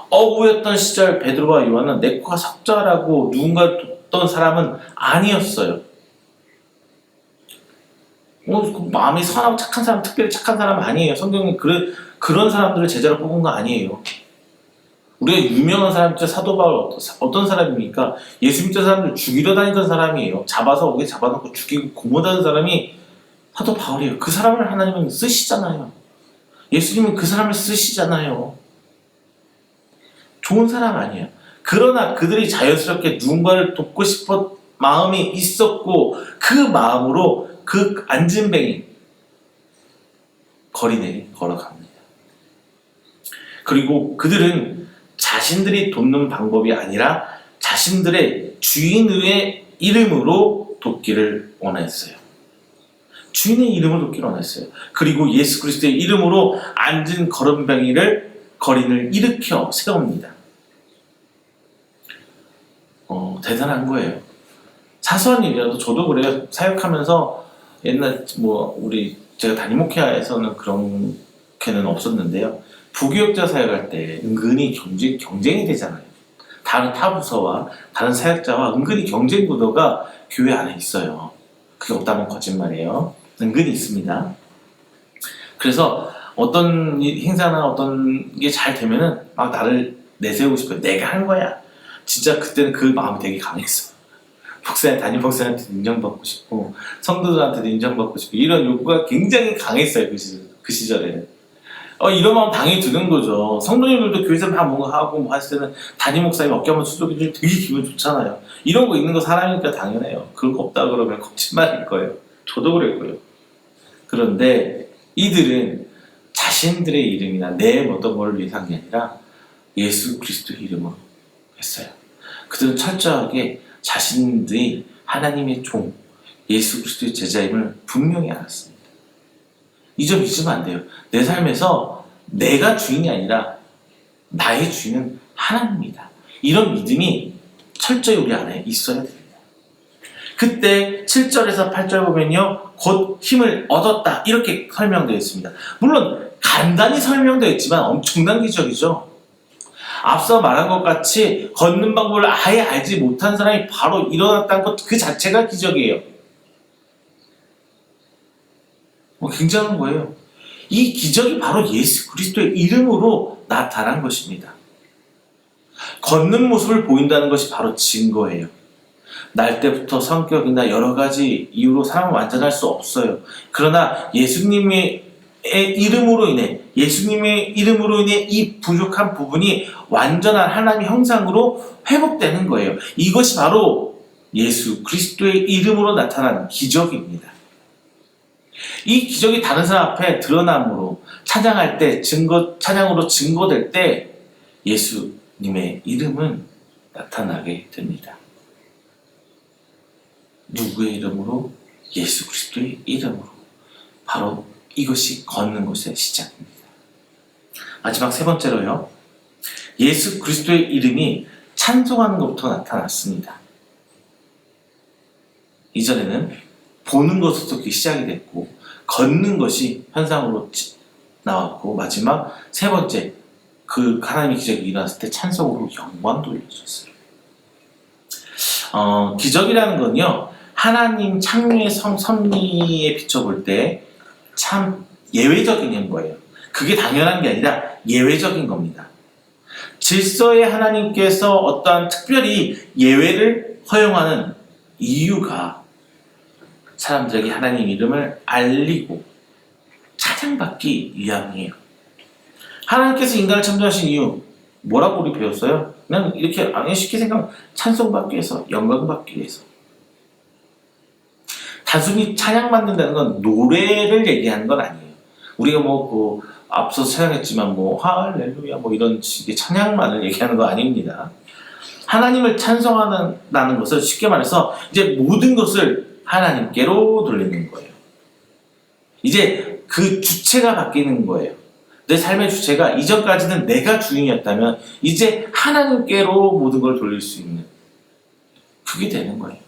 어부였던 시절 베드로와 요한은 내 코가 석자라고 누군가를 돕던 사람은 아니었어요. 마음이 선하고 착한 사람, 특별히 착한 사람 아니에요. 성경은 그런 사람들을 제자로 뽑은 거 아니에요. 우리가 유명한 사람 진짜 사도 바울 어떤 사람입니까? 예수 믿던 사람들 죽이러 다니던 사람이에요. 잡아놓고 죽이고 고문하는 사람이 사도 바울이에요. 그 사람을 하나님은 쓰시잖아요. 예수님은 그 사람을 쓰시잖아요. 좋은 사람 아니에요. 그러나 그들이 자연스럽게 누군가를 돕고 싶은 마음이 있었고 그 마음으로 그 안진뱅이 거리내리 걸어갑니다. 그리고 그들은 자신들이 돕는 방법이 아니라 자신들의 주인의 이름으로 돕기를 원했어요. 주인의 이름으로 돕기를 원했어요. 그리고 예수 그리스도의 이름으로 앉은 거린을 일으켜 세웁니다. 대단한 거예요. 사소한 일이라도 저도 그래요. 사역하면서 옛날 제가 담임목회에서는 그렇게는 없었는데요. 부교육자 사역할 때 은근히 경쟁이 되잖아요. 다른 타 부서와 다른 사역자와 은근히 경쟁 구도가 교회 안에 있어요. 그게 없다면 거짓말이에요. 은근히 있습니다. 그래서 어떤 행사나 어떤 게 잘 되면은 막 나를 내세우고 싶어요. 내가 한 거야. 진짜 그때는 그 마음이 되게 강했어. 담임 목사한테 인정받고 싶고 성도들한테도 인정받고 싶고 이런 욕구가 굉장히 강했어요. 그 시절에는. 이런 마음 당연히 드는 거죠. 성도님들도 교회에서 막 뭔가 하고 했을 때는 담임 목사님 어깨 한번 수족해주면 되게 기분 좋잖아요. 이런 거 있는 거 사람이니까 당연해요. 그런 거 없다 그러면 거짓말일 거예요. 저도 그랬고요. 그런데 이들은 자신들의 이름이나 내 어떤 걸 위해서 한 게 아니라 예수 그리스도의 이름으로 했어요. 그들은 철저하게 자신들이 하나님의 종, 예수 그리스도의 제자임을 분명히 알았습니다. 이 점 잊으면 안 돼요. 내 삶에서 내가 주인이 아니라 나의 주인은 하나님이다. 이런 믿음이 철저히 우리 안에 있어야 됩니다. 그때 7절에서 8절 보면요, 곧 힘을 얻었다 이렇게 설명되어 있습니다. 물론 간단히 설명되어 있지만 엄청난 기적이죠. 앞서 말한 것 같이 걷는 방법을 아예 알지 못한 사람이 바로 일어났다는 것 그 자체가 기적이에요. 굉장한 거예요. 이 기적이 바로 예수 그리스도의 이름으로 나타난 것입니다. 걷는 모습을 보인다는 것이 바로 증거예요. 날 때부터 성격이나 여러 가지 이유로 사람은 완전할 수 없어요. 그러나 예수님의 이름으로 인해 이 부족한 부분이 완전한 하나님의 형상으로 회복되는 거예요. 이것이 바로 예수 그리스도의 이름으로 나타난 기적입니다. 이 기적이 다른 사람 앞에 드러남으로 찬양할 때 찬양으로 증거될 때 예수님의 이름은 나타나게 됩니다. 누구의 이름으로? 예수 그리스도의 이름으로. 바로 이것이 걷는 것의 시작입니다. 마지막 세 번째로요. 예수 그리스도의 이름이 찬송하는 것부터 나타났습니다. 이전에는 보는 것부터 시작이 됐고 걷는 것이 현상으로 나왔고 마지막 세 번째 그 하나님의 기적이 일어났을 때 찬송으로 영광 돌려줬어요. 기적이라는 건요. 하나님 창조의 섭리에 비춰볼 때 참 예외적인 거예요. 그게 당연한 게 아니라 예외적인 겁니다. 질서의 하나님께서 어떠한 특별히 예외를 허용하는 이유가 사람들에게 하나님 이름을 알리고 찬양받기 위함이에요. 하나님께서 인간을 창조하신 이유 뭐라고 우리 배웠어요? 그냥 이렇게 쉽게 생각하면 찬송받기 위해서, 영광받기 위해서. 단순히 찬양받는다는 건 노래를 얘기하는 건 아니에요. 우리가 앞서 찬양했지만 할렐루야 이런 식의 찬양만을 얘기하는 거 아닙니다. 하나님을 찬송하는 것을 쉽게 말해서 이제 모든 것을 하나님께로 돌리는 거예요. 이제 그 주체가 바뀌는 거예요. 내 삶의 주체가 이전까지는 내가 주인이었다면 이제 하나님께로 모든 걸 돌릴 수 있는 그게 되는 거예요.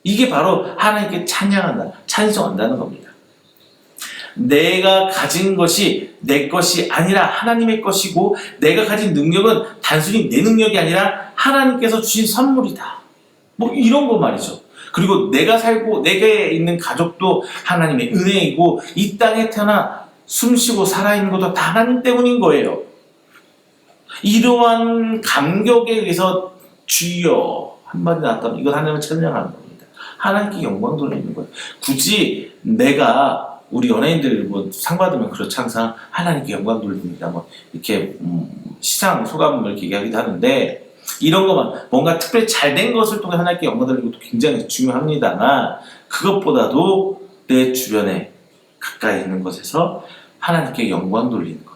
이게 바로 하나님께 찬양한다, 찬송한다는 겁니다. 내가 가진 것이 내 것이 아니라 하나님의 것이고 내가 가진 능력은 단순히 내 능력이 아니라 하나님께서 주신 선물이다. 이런 거 말이죠. 그리고 내가 살고 내게 있는 가족도 하나님의 은혜이고 이 땅에 태어나 숨쉬고 살아있는 것도 다 하나님 때문인 거예요. 이러한 감격에 의해서 주여 한마디 나왔다면 이건 하나님을 찬양하는 겁니다. 하나님께 영광 돌리는 거예요. 굳이 내가 우리 연예인들 상 받으면 그렇지 항상 하나님께 영광 돌립니다. 이렇게 시상 소감을 이렇게 얘기하기도 하는데 이런 것만 뭔가 특별히 잘된 것을 통해 하나님께 영광 돌리는 것도 굉장히 중요합니다만 그것보다도 내 주변에 가까이 있는 것에서 하나님께 영광 돌리는 것,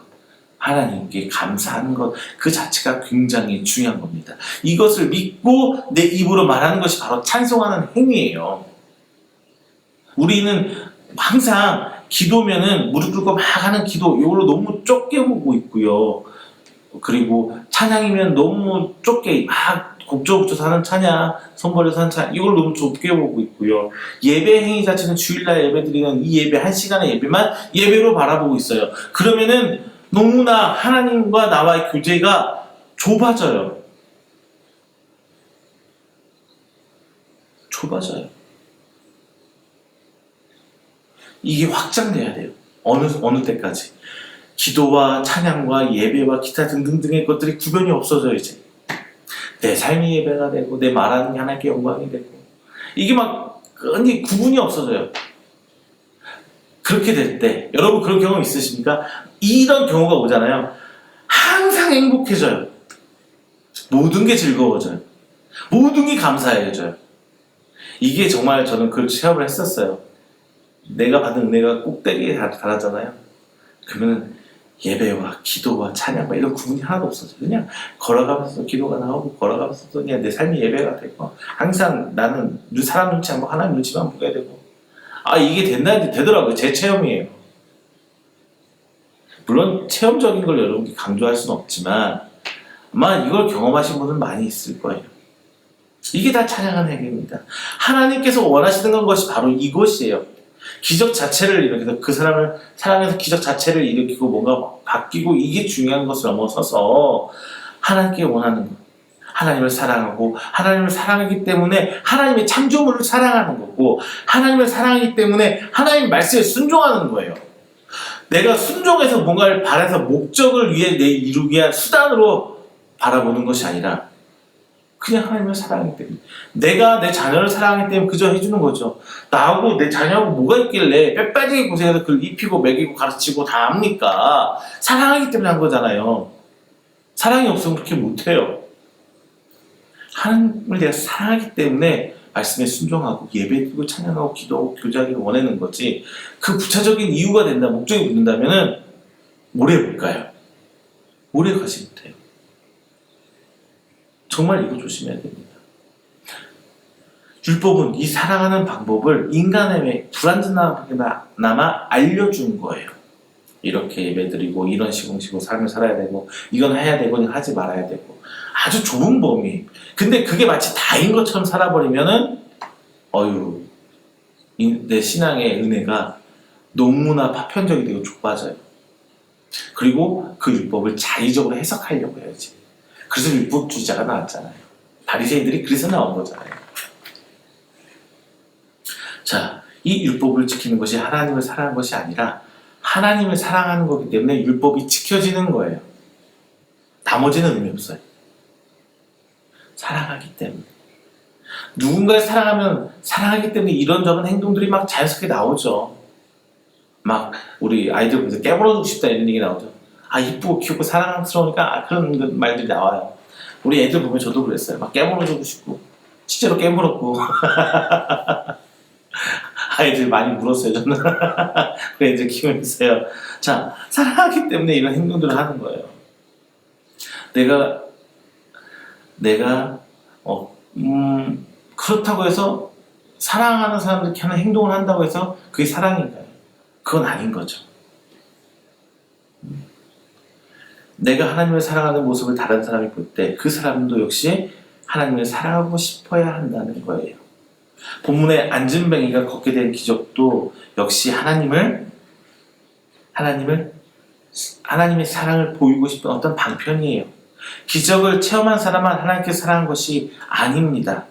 하나님께 감사하는 것 그 자체가 굉장히 중요한 겁니다. 이것을 믿고 내 입으로 말하는 것이 바로 찬송하는 행위예요. 우리는 항상 기도면은 무릎 꿇고 막 하는 기도 이걸로 너무 좁게 보고 있고요. 그리고 찬양이면 너무 좁게 막 곡조곡조 하는 찬양, 손벌려서 하는 찬양 이걸 너무 좁게 보고 있고요. 예배 행위 자체는 주일날 예배 드리는 이 예배 1시간의 예배만 예배로 바라보고 있어요. 그러면은 너무나 하나님과 나와의 교제가 좁아져요. 이게 확장돼야 돼요. 어느 때까지. 기도와 찬양과 예배와 기타 등등등의 것들이 구별이 없어져 이제. 내 삶이 예배가 되고 내 말하는 게 하나님께 영광이 되고 이게 완전히 구분이 없어져요. 그렇게 될 때 여러분 그런 경험 있으십니까? 이런 경우가 오잖아요. 항상 행복해져요. 모든 게 즐거워져요. 모든 게 감사해져요. 이게 정말 저는 그 체험을 했었어요. 내가 받은 은혜가 꼭대기에 달하잖아요. 그러면 예배와 기도와 찬양 이런 구분이 하나도 없어져요. 그냥 걸어가면서 기도가 나오고 걸어가면서 그냥 내 삶이 예배가 되고 항상 나는 사람 눈치 안 보고 하나님 눈치만 보게 되고 이게 되더라고요. 제 체험이에요. 물론 체험적인 걸 여러분이 강조할 수는 없지만 아마 이걸 경험하신 분은 많이 있을 거예요. 이게 다 찬양하는 행위입니다. 하나님께서 원하시는 것이 바로 이것이에요. 기적 자체를 일으켜서 그 사람을 사랑해서 기적 자체를 일으키고 뭔가 바뀌고 이게 중요한 것을 넘어서서 하나님께 원하는 것. 하나님을 사랑하고 하나님을 사랑하기 때문에 하나님의 창조물을 사랑하는 거고 하나님을 사랑하기 때문에 하나님 말씀에 순종하는 거예요. 내가 순종해서 뭔가를 바라서 목적을 위해 내 이루기 위한 수단으로 바라보는 것이 아니라 그냥 하나님을 사랑하기 때문에 내가 내 자녀를 사랑하기 때문에 그저 해주는 거죠. 나하고 내 자녀하고 뭐가 있길래 뼈빠지게 고생해서 그걸 입히고 먹이고 가르치고 다 합니까? 사랑하기 때문에 한 거잖아요. 사랑이 없으면 그렇게 못해요. 하나님을 내가 사랑하기 때문에 말씀에 순종하고 예배드리고 찬양하고 기도하고 교제하기를 원하는 거지, 그 부차적인 이유가 된다, 목적이 붙는다면은 오래 볼까요? 오래 가지 못해요. 정말 이거 조심해야 됩니다. 율법은 이 사랑하는 방법을 인간에게 불완전하게나마 알려준 거예요. 이렇게 예배드리고 이런 시공식으로 삶을 살아야 되고 이건 해야 되고 이건 하지 말아야 되고, 아주 좁은 범위. 근데 그게 마치 다인 것처럼 살아버리면은 내 신앙의 은혜가 너무나 파편적이 되고 좁아져요. 그리고 그 율법을 자의적으로 해석하려고 해야지. 그래서 율법주의자가 나왔잖아요. 바리새인들이 그래서 나온 거잖아요. 자, 이 율법을 지키는 것이 하나님을 사랑하는 것이 아니라 하나님을 사랑하는 거기 때문에 율법이 지켜지는 거예요. 나머지는 의미 없어요. 사랑하기 때문에. 누군가를 사랑하면 사랑하기 때문에 이런저런 행동들이 막 자연스럽게 나오죠. 막 우리 아이들 보면서 깨물어주고 싶다 이런 얘기 나오죠. 이쁘고 귀엽고 사랑스러우니까 그런 말들이 나와요. 우리 애들 보면 저도 그랬어요. 막 깨물어주고 싶고 실제로 깨물었고 아이들 많이 물었어요 저는. 그 애들 키우면서요. 자, 사랑하기 때문에 이런 행동들을 하는 거예요. 내가 그렇다고 해서 사랑하는 사람들이 하는 행동을 한다고 해서 그게 사랑인가요? 그건 아닌 거죠. 내가 하나님을 사랑하는 모습을 다른 사람이 볼 때 그 사람도 역시 하나님을 사랑하고 싶어야 한다는 거예요. 본문의 안진뱅이가 걷게 된 기적도 역시 하나님의 사랑을 보이고 싶은 어떤 방편이에요. 기적을 체험한 사람은 하나님께서 사랑한 것이 아닙니다.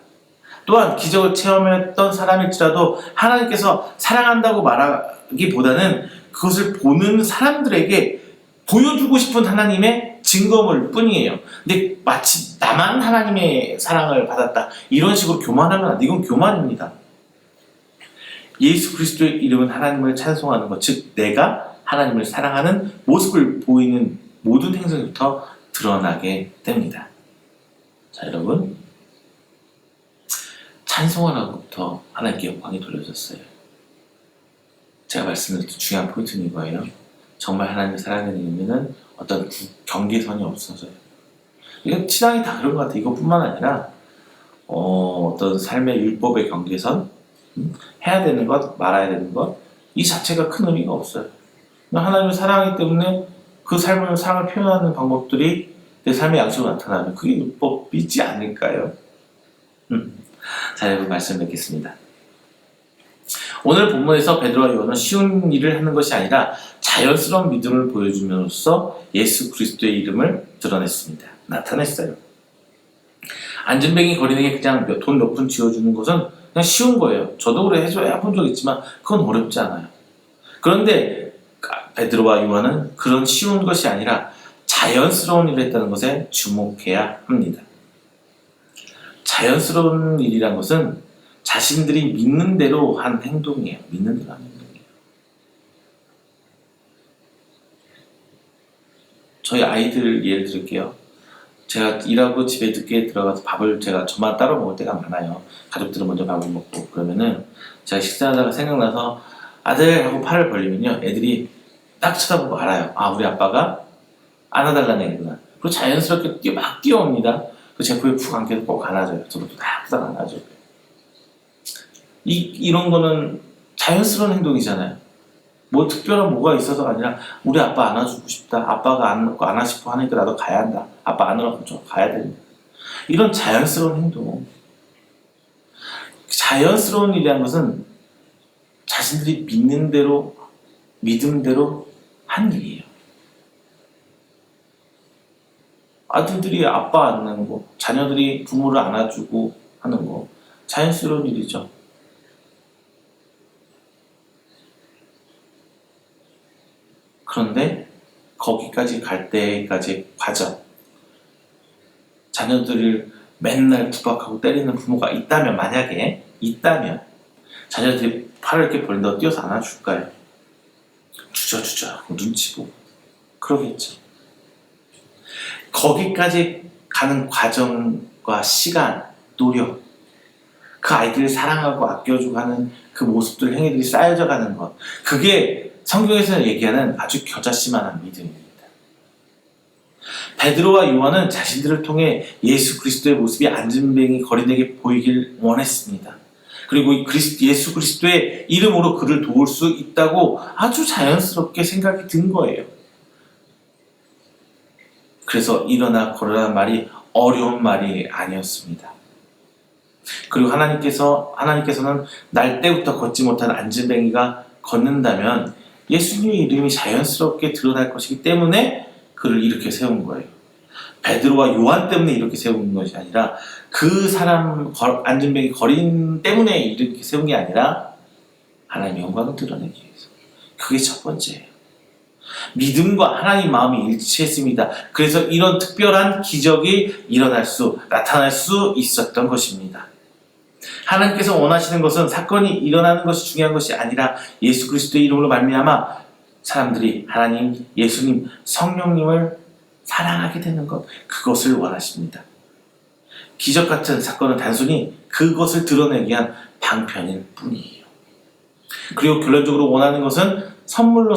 또한 기적을 체험했던 사람일지라도 하나님께서 사랑한다고 말하기보다는 그것을 보는 사람들에게 보여주고 싶은 하나님의 증거물 뿐이에요. 근데 마치 나만 하나님의 사랑을 받았다 이런 식으로 교만하면 안 돼. 이건 교만입니다. 예수 그리스도의 이름은 하나님을 찬송하는 것, 즉 내가 하나님을 사랑하는 모습을 보이는 모든 행동부터 드러나게 됩니다. 자, 여러분, 찬송하는 것부터 하나님께 영광이 돌려졌어요. 제가 말씀드렸던 중요한 포인트는 이거예요. 정말 하나님을 사랑하는 의미는 어떤 경계선이 없어져요. 이건 신앙이 다 그런 것 같아요. 이것뿐만 아니라 어떤 삶의 율법의 경계선, 해야 되는 것, 말아야 되는 것, 이 자체가 큰 의미가 없어요. 하나님을 사랑하기 때문에 그 사랑을 표현하는 방법들이 내 삶의 양식으로 나타나면 그게 율법이지 않을까요? 자, 여러분 말씀 뵙겠습니다. 오늘 본문에서 베드로와 요한은 쉬운 일을 하는 것이 아니라 자연스러운 믿음을 보여줌으로써 예수 그리스도의 이름을 드러냈습니다. 나타냈어요. 안진뱅이 거린에게 그냥 돈 몇 푼 쥐어주는 것은 그냥 쉬운 거예요. 저도 그래 해본 적 있지만 그건 어렵지 않아요. 그런데 베드로와 요한은 그런 쉬운 것이 아니라 자연스러운 일을 했다는 것에 주목해야 합니다. 자연스러운 일이란 것은 자신들이 믿는 대로 한 행동이에요. 믿는 대로 한 행동이에요. 저희 아이들 예를 들게요. 제가 일하고 집에 늦게 들어가서 밥을 제가 저만 따로 먹을 때가 많아요. 가족들은 먼저 밥을 먹고 그러면은 제가 식사하다가 생각나서 아들 하고 팔을 벌리면요, 애들이 딱 쳐다보고 알아요. 우리 아빠가 안아달라는 애구나. 그리고 자연스럽게 막 뛰어옵니다. 그 제 코에 푹 안겨서 꼭 안아줘요. 저도 딱 안아줘요. 이런 거는 자연스러운 행동이잖아요. 뭐 특별한 뭐가 있어서가 아니라 우리 아빠 안아주고 싶다. 아빠가 안아 싶어 하니까 나도 가야 한다. 아빠 안으라고 좀 가야 됩니다. 이런 자연스러운 행동. 자연스러운 일이라는 것은 자신들이 믿는 대로, 믿음대로 한 일이에요. 아들들이 아빠 안는 거, 자녀들이 부모를 안아주고 하는 거, 자연스러운 일이죠. 그런데 거기까지 갈 때까지 과정, 자녀들을 맨날 구박하고 때리는 부모가 있다면, 만약에 있다면 자녀들이 팔을 이렇게 벌린다고 뛰어서 안아줄까요? 주저 눈치 보고 그러겠죠. 거기까지 가는 과정과 시간, 노력, 그 아이들을 사랑하고 아껴주고 하는 그 모습들, 행위들이 쌓여져 가는 것, 그게 성경에서 얘기하는 아주 겨자씨만한 믿음입니다. 베드로와 요한은 자신들을 통해 예수 그리스도의 모습이 안진뱅이 거린에게 보이길 원했습니다. 그리고 예수 그리스도의 이름으로 그를 도울 수 있다고 아주 자연스럽게 생각이 든 거예요. 그래서 일어나 걸으라는 말이 어려운 말이 아니었습니다. 그리고 하나님께서는 날 때부터 걷지 못한 안진뱅이가 걷는다면 예수님의 이름이 자연스럽게 드러날 것이기 때문에 그를 이렇게 세운 거예요. 베드로와 요한 때문에 이렇게 세운 것이 아니라 그 사람 안진뱅이 거린 때문에 이렇게 세운 게 아니라 하나님의 영광을 드러내기 위해서. 그게 첫 번째예요. 믿음과 하나님 마음이 일치했습니다. 그래서 이런 특별한 기적이 나타날 수 있었던 것입니다. 하나님께서 원하시는 것은 사건이 일어나는 것이 중요한 것이 아니라 예수 그리스도의 이름으로 말미암아 사람들이 하나님, 예수님, 성령님을 사랑하게 되는 것, 그것을 원하십니다. 기적 같은 사건은 단순히 그것을 드러내기 위한 방편일 뿐이에요. 그리고 결론적으로 원하는 것은 선물로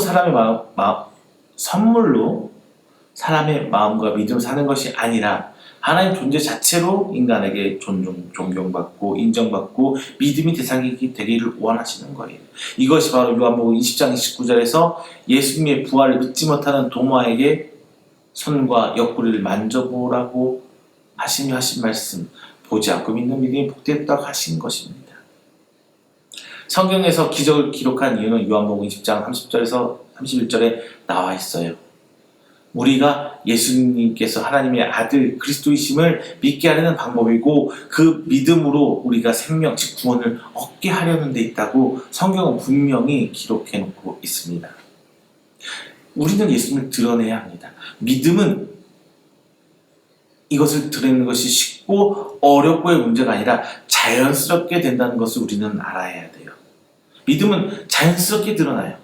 사람의 마음과 믿음을 사는 것이 아니라 하나님 존재 자체로 인간에게 존경받고 인정받고 믿음이 대상이 되기를 원하시는 거예요. 이것이 바로 요한복음 20장 29절에서 예수님의 부활을 믿지 못하는 도마에게 손과 옆구리를 만져보라고 하신 말씀, 보지 않고 믿는 믿음이 복됐다고 하신 것입니다. 성경에서 기적을 기록한 이유는 요한복음 20장 30절에서 31절에 나와 있어요. 우리가 예수님께서 하나님의 아들 그리스도이심을 믿게 하려는 방법이고 그 믿음으로 우리가 생명, 즉 구원을 얻게 하려는 데 있다고 성경은 분명히 기록해 놓고 있습니다. 우리는 예수님을 드러내야 합니다. 믿음은 이것을 드러내는 것이 쉽고 어렵고의 문제가 아니라 자연스럽게 된다는 것을 우리는 알아야 돼요. 믿음은 자연스럽게 드러나요.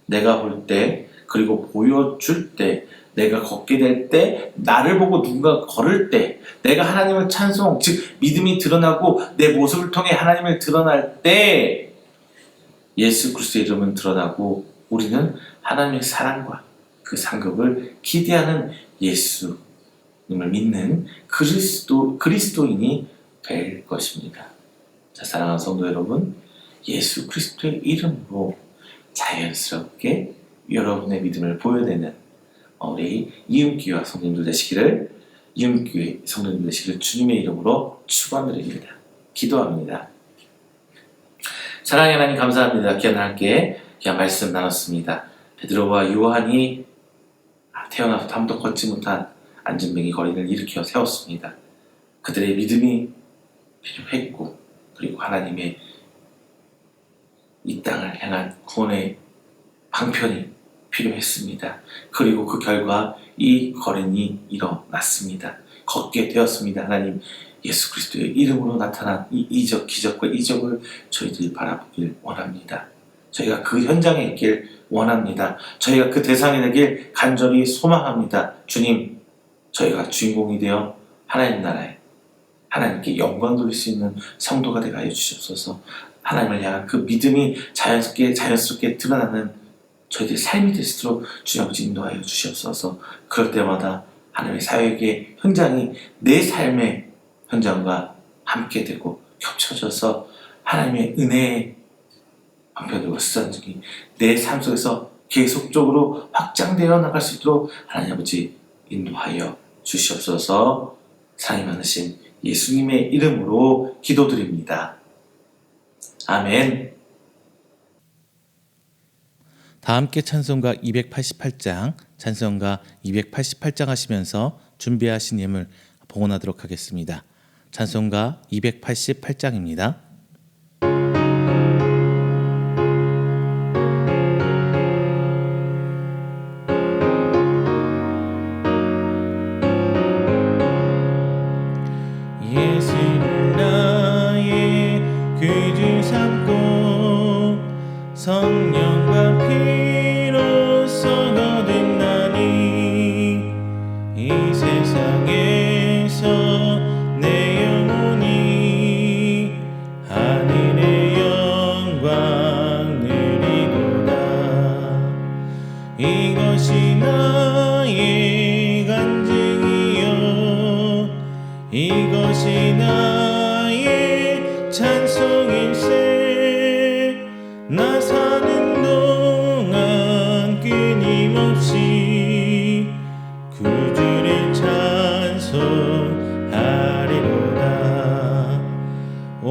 내가 볼 때, 그리고 보여줄 때, 내가 걷게 될 때, 나를 보고 누군가 걸을 때, 내가 하나님을 즉 믿음이 드러나고 내 모습을 통해 하나님을 드러날 때 예수 그리스도의 이름은 드러나고 우리는 하나님의 사랑과 그 상급을 기대하는 예수님을 믿는 그리스도인이 될 것입니다. 자, 사랑하는 성도 여러분, 예수 그리스도의 이름으로 자연스럽게 여러분의 믿음을 보여내는 우리 이음교회 성도님들 되시기를, 이음교회 성도님들 되시기를 주님의 이름으로 축원드립니다. 기도합니다. 사랑의 하나님 감사합니다. 귀한 하나님께 귀한 말씀 나눴습니다. 베드로와 요한이 태어나서 아무도 걷지 못한 안진뱅이 거린을 일으켜 세웠습니다. 그들의 믿음이 필요했고, 그리고 하나님의 이 땅을 향한 구원의 방편이 필요했습니다. 그리고 그 결과 이 거린이 일어났습니다. 걷게 되었습니다. 하나님, 예수 그리스도의 이름으로 나타난 이 기적과 이적을 저희들이 바라보길 원합니다. 저희가 그 현장에 있길 원합니다. 저희가 그 대상이 되길 간절히 소망합니다. 주님, 저희가 주인공이 되어 하나님 나라에 하나님께 영광 돌릴 수 있는 성도가 되게 하여 주시옵소서. 하나님을 향한 그 믿음이 자연스럽게 드러나는 저희들의 삶이 될 수 있도록 주여 아버지 인도하여 주시옵소서. 그럴 때마다 하나님의 사역의 현장이 내 삶의 현장과 함께 되고 겹쳐져서 하나님의 은혜의 방편들과 수단적이 내 삶 속에서 계속적으로 확장되어 나갈 수 있도록 하나님 아버지 인도하여 주시옵소서. 사랑이 많으신 예수님의 이름으로 기도드립니다. 아멘. 다 함께 찬송가 288장, 찬송가 288장 하시면서 준비하신 예물 봉헌하도록 하겠습니다. 찬송가 288장입니다. 예수를 나의 구주 삼고 성령과 피로써 얻은 나니 이 세상에서 내 영혼이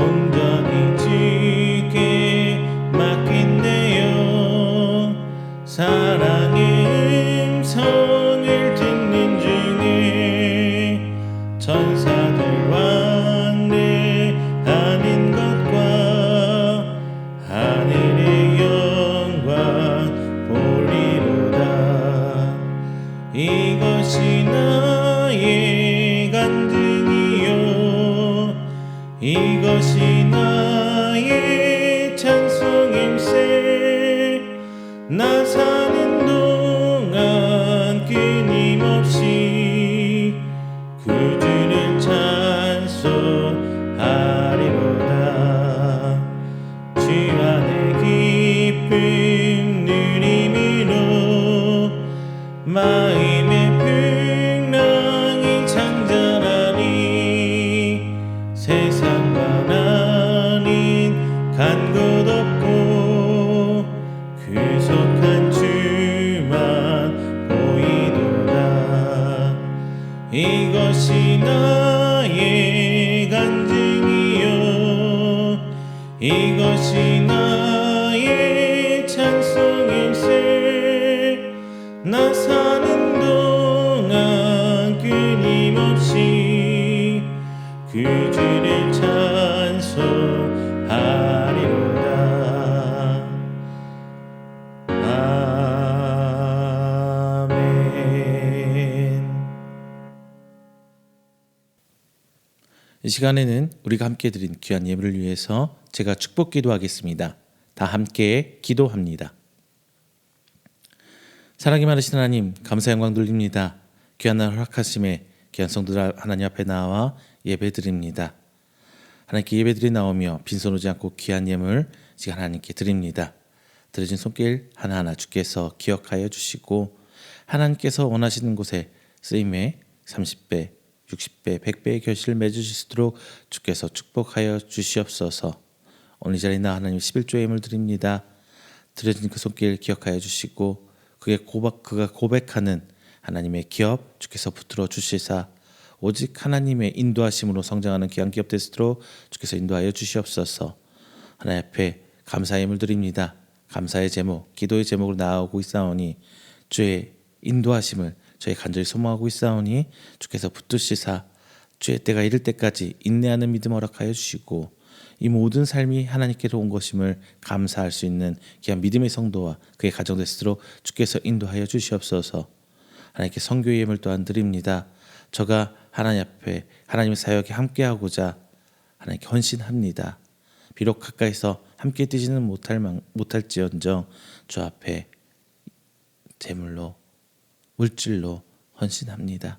온전히 주께 맡긴대요. 사랑의 음성을 듣는 중에 천사들 왕래하는 것과 하늘의 영광 보리로다. 이것이 나의 간증이요 이것이 나의 찬송임세. 나 사는 동안 끊임없이 구주를 찬송하리로다. 주 안에 기쁨 누림으로 마음의 풍랑이 잔잔하니 세상과 나는 간 곳 없고 구속한 주만 보이도다. 이것이 나의 간증이요 이것이 나의 찬송일세. 나 사는 동안 끊임없이 구주를 찬송하리로다. 아멘. 이 시간에는 우리가 함께 드린 귀한 예물을 위해서 제가 축복 기도하겠습니다. 다 함께 기도합니다. 사랑이 많으신 하나님, 감사 영광 돌립니다. 귀한 날 허락하심에 귀한 성도들 하나님 앞에 나와 예배드립니다. 하나님께 예배드리 나오며 빈손 오지 않고 귀한 예물 지금 하나님께 드립니다. 드려진 손길 하나하나 주께서 기억하여 주시고 하나님께서 원하시는 곳에 쓰임에 30배, 60배, 100배의 결실을 맺으실 수 있도록 주께서 축복하여 주시옵소서. 오늘 이 자리에 나 하나님 11조의 예물 드립니다. 드려진 그 손길 기억하여 주시고 그가 고백하는 하나님의 기업 주께서 붙들어 주시사 오직 하나님의 인도하심으로 성장하는 귀한 기업 되시도록 주께서 인도하여 주시옵소서. 하나님 앞에 감사의 예물 드립니다. 감사의 제목, 기도의 제목으로 나아오고 있사오니 주의 인도하심을 저희 간절히 소망하고 있사오니 주께서 붙드시사 주의 때가 이를 때까지 인내하는 믿음 허락하여 주시고 이 모든 삶이 하나님께로 온 것임을 감사할 수 있는 귀한 믿음의 성도와 그의 가정 되시도록 주께서 인도하여 주시옵소서. 하나님께 선교의 예물 또한 드립니다. 저가 하나님 앞에 하나님의 사역에 함께하고자 하나님께 헌신합니다. 비록 가까이서 함께 뛰지는 못할지언정 주 앞에 제물로 물질로 헌신합니다.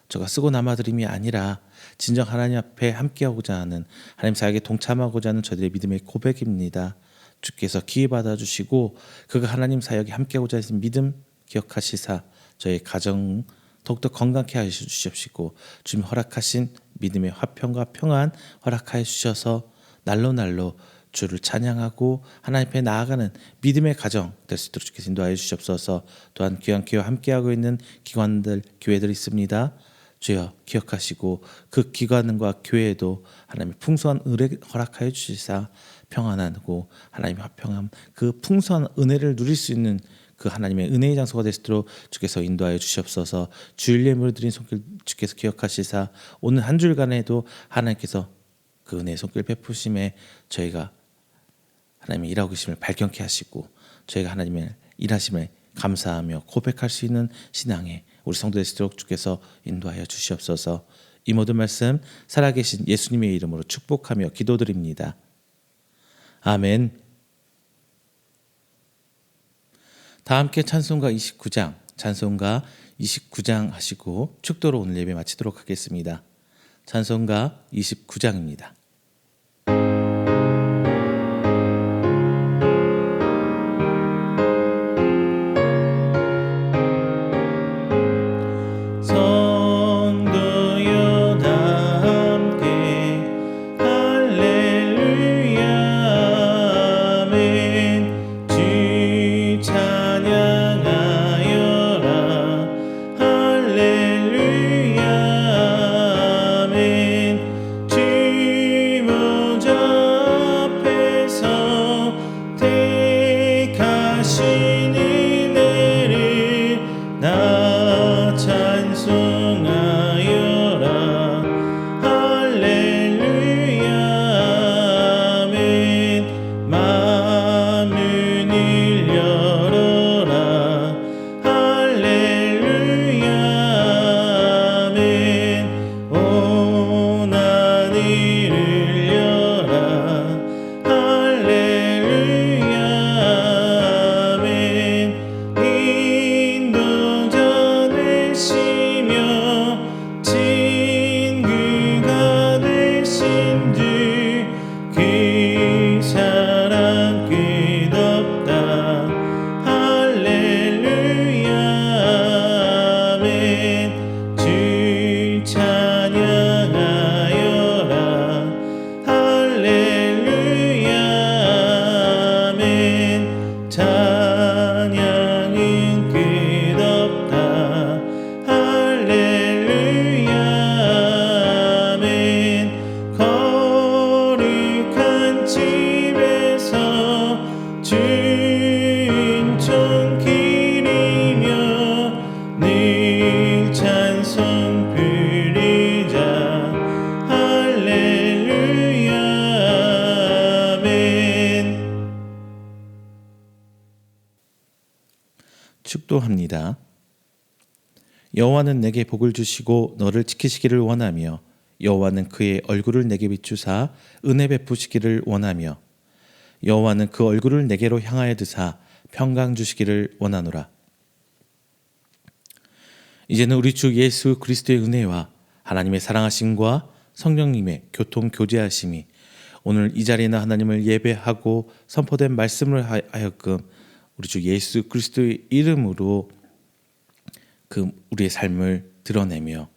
저가 쓰고 남아드림이 아니라 진정 하나님 앞에 함께하고자 하는 하나님 사역에 동참하고자 하는 저들의 믿음의 고백입니다. 주께서 기회 받아주시고 그가 하나님 사역에 함께하고자 하신 믿음 기억하시사 저희 가정 더욱더 건강케 하여 주시옵시고 주님 허락하신 믿음의 화평과 평안 허락하여 주셔서 날로 주를 찬양하고 하나님 앞에 나아가는 믿음의 가정 될 수 있도록 주께서 인도하여 주시옵소서. 또한 귀한 기회와 함께하고 있는 기관들 교회들이 있습니다. 주여 기억하시고 그 기관과 교회에도 하나님의 풍성한 은혜 허락하여 주시사 평안하고 하나님의 화평함 그 풍성한 은혜를 누릴 수 있는 그 하나님의 은혜의 장소가 될 수 있도록 주께서 인도하여 주시옵소서. 주일 예물을 드린 손길 주께서 기억하시사 오늘 한 주일간에도 하나님께서 그 은혜의 손길 베푸심에 저희가 하나님의 일하고 계심을 발견케 하시고 저희가 하나님의 일하심을 감사하며 고백할 수 있는 신앙에 우리 성도 되시도록 주께서 인도하여 주시옵소서. 이 모든 말씀 살아계신 예수님의 이름으로 축복하며 기도드립니다. 아멘. 다 함께 찬송가 29장 하시고 축도로 오늘 예배 마치도록 하겠습니다. 찬송가 29장입니다. 성도여 다 함께 할렐루야 아멘. 주 찬양하여라 할렐루야 아멘. 주 축도합니다. 여호와는 내게 복을 주시고 너를 지키시기를 원하며 여호와는 그의 얼굴을 내게 비추사 은혜 베푸시기를 원하며 여호와는 그 얼굴을 내게로 향하여 드사 평강 주시기를 원하노라. 이제는 우리 주 예수 그리스도의 은혜와 하나님의 사랑하심과 성령님의 교통 교제하심이 오늘 이 자리에는 하나님을 예배하고 선포된 말씀을 하여금 우리 주 예수 그리스도의 이름으로 우리의 삶을 드러내며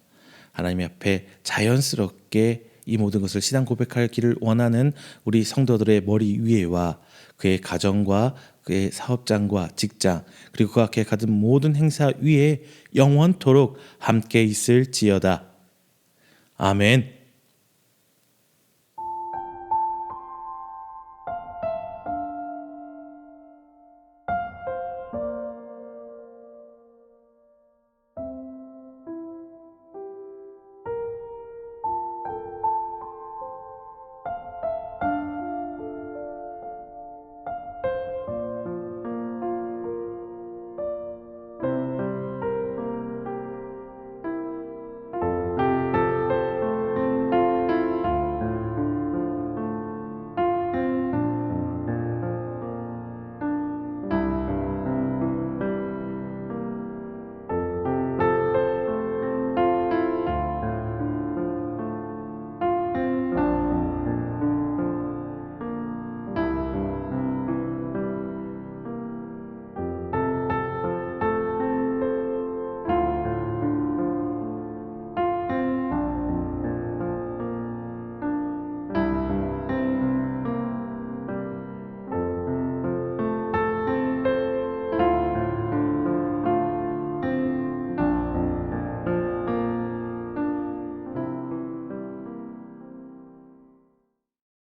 하나님 앞에 자연스럽게 이 모든 것을 신앙 고백하기를 원하는 우리 성도들의 머리 위에와 그의 가정과 그의 사업장과 직장 그리고 그가 계획하던 모든 행사 위에 영원토록 함께 있을지어다. 아멘.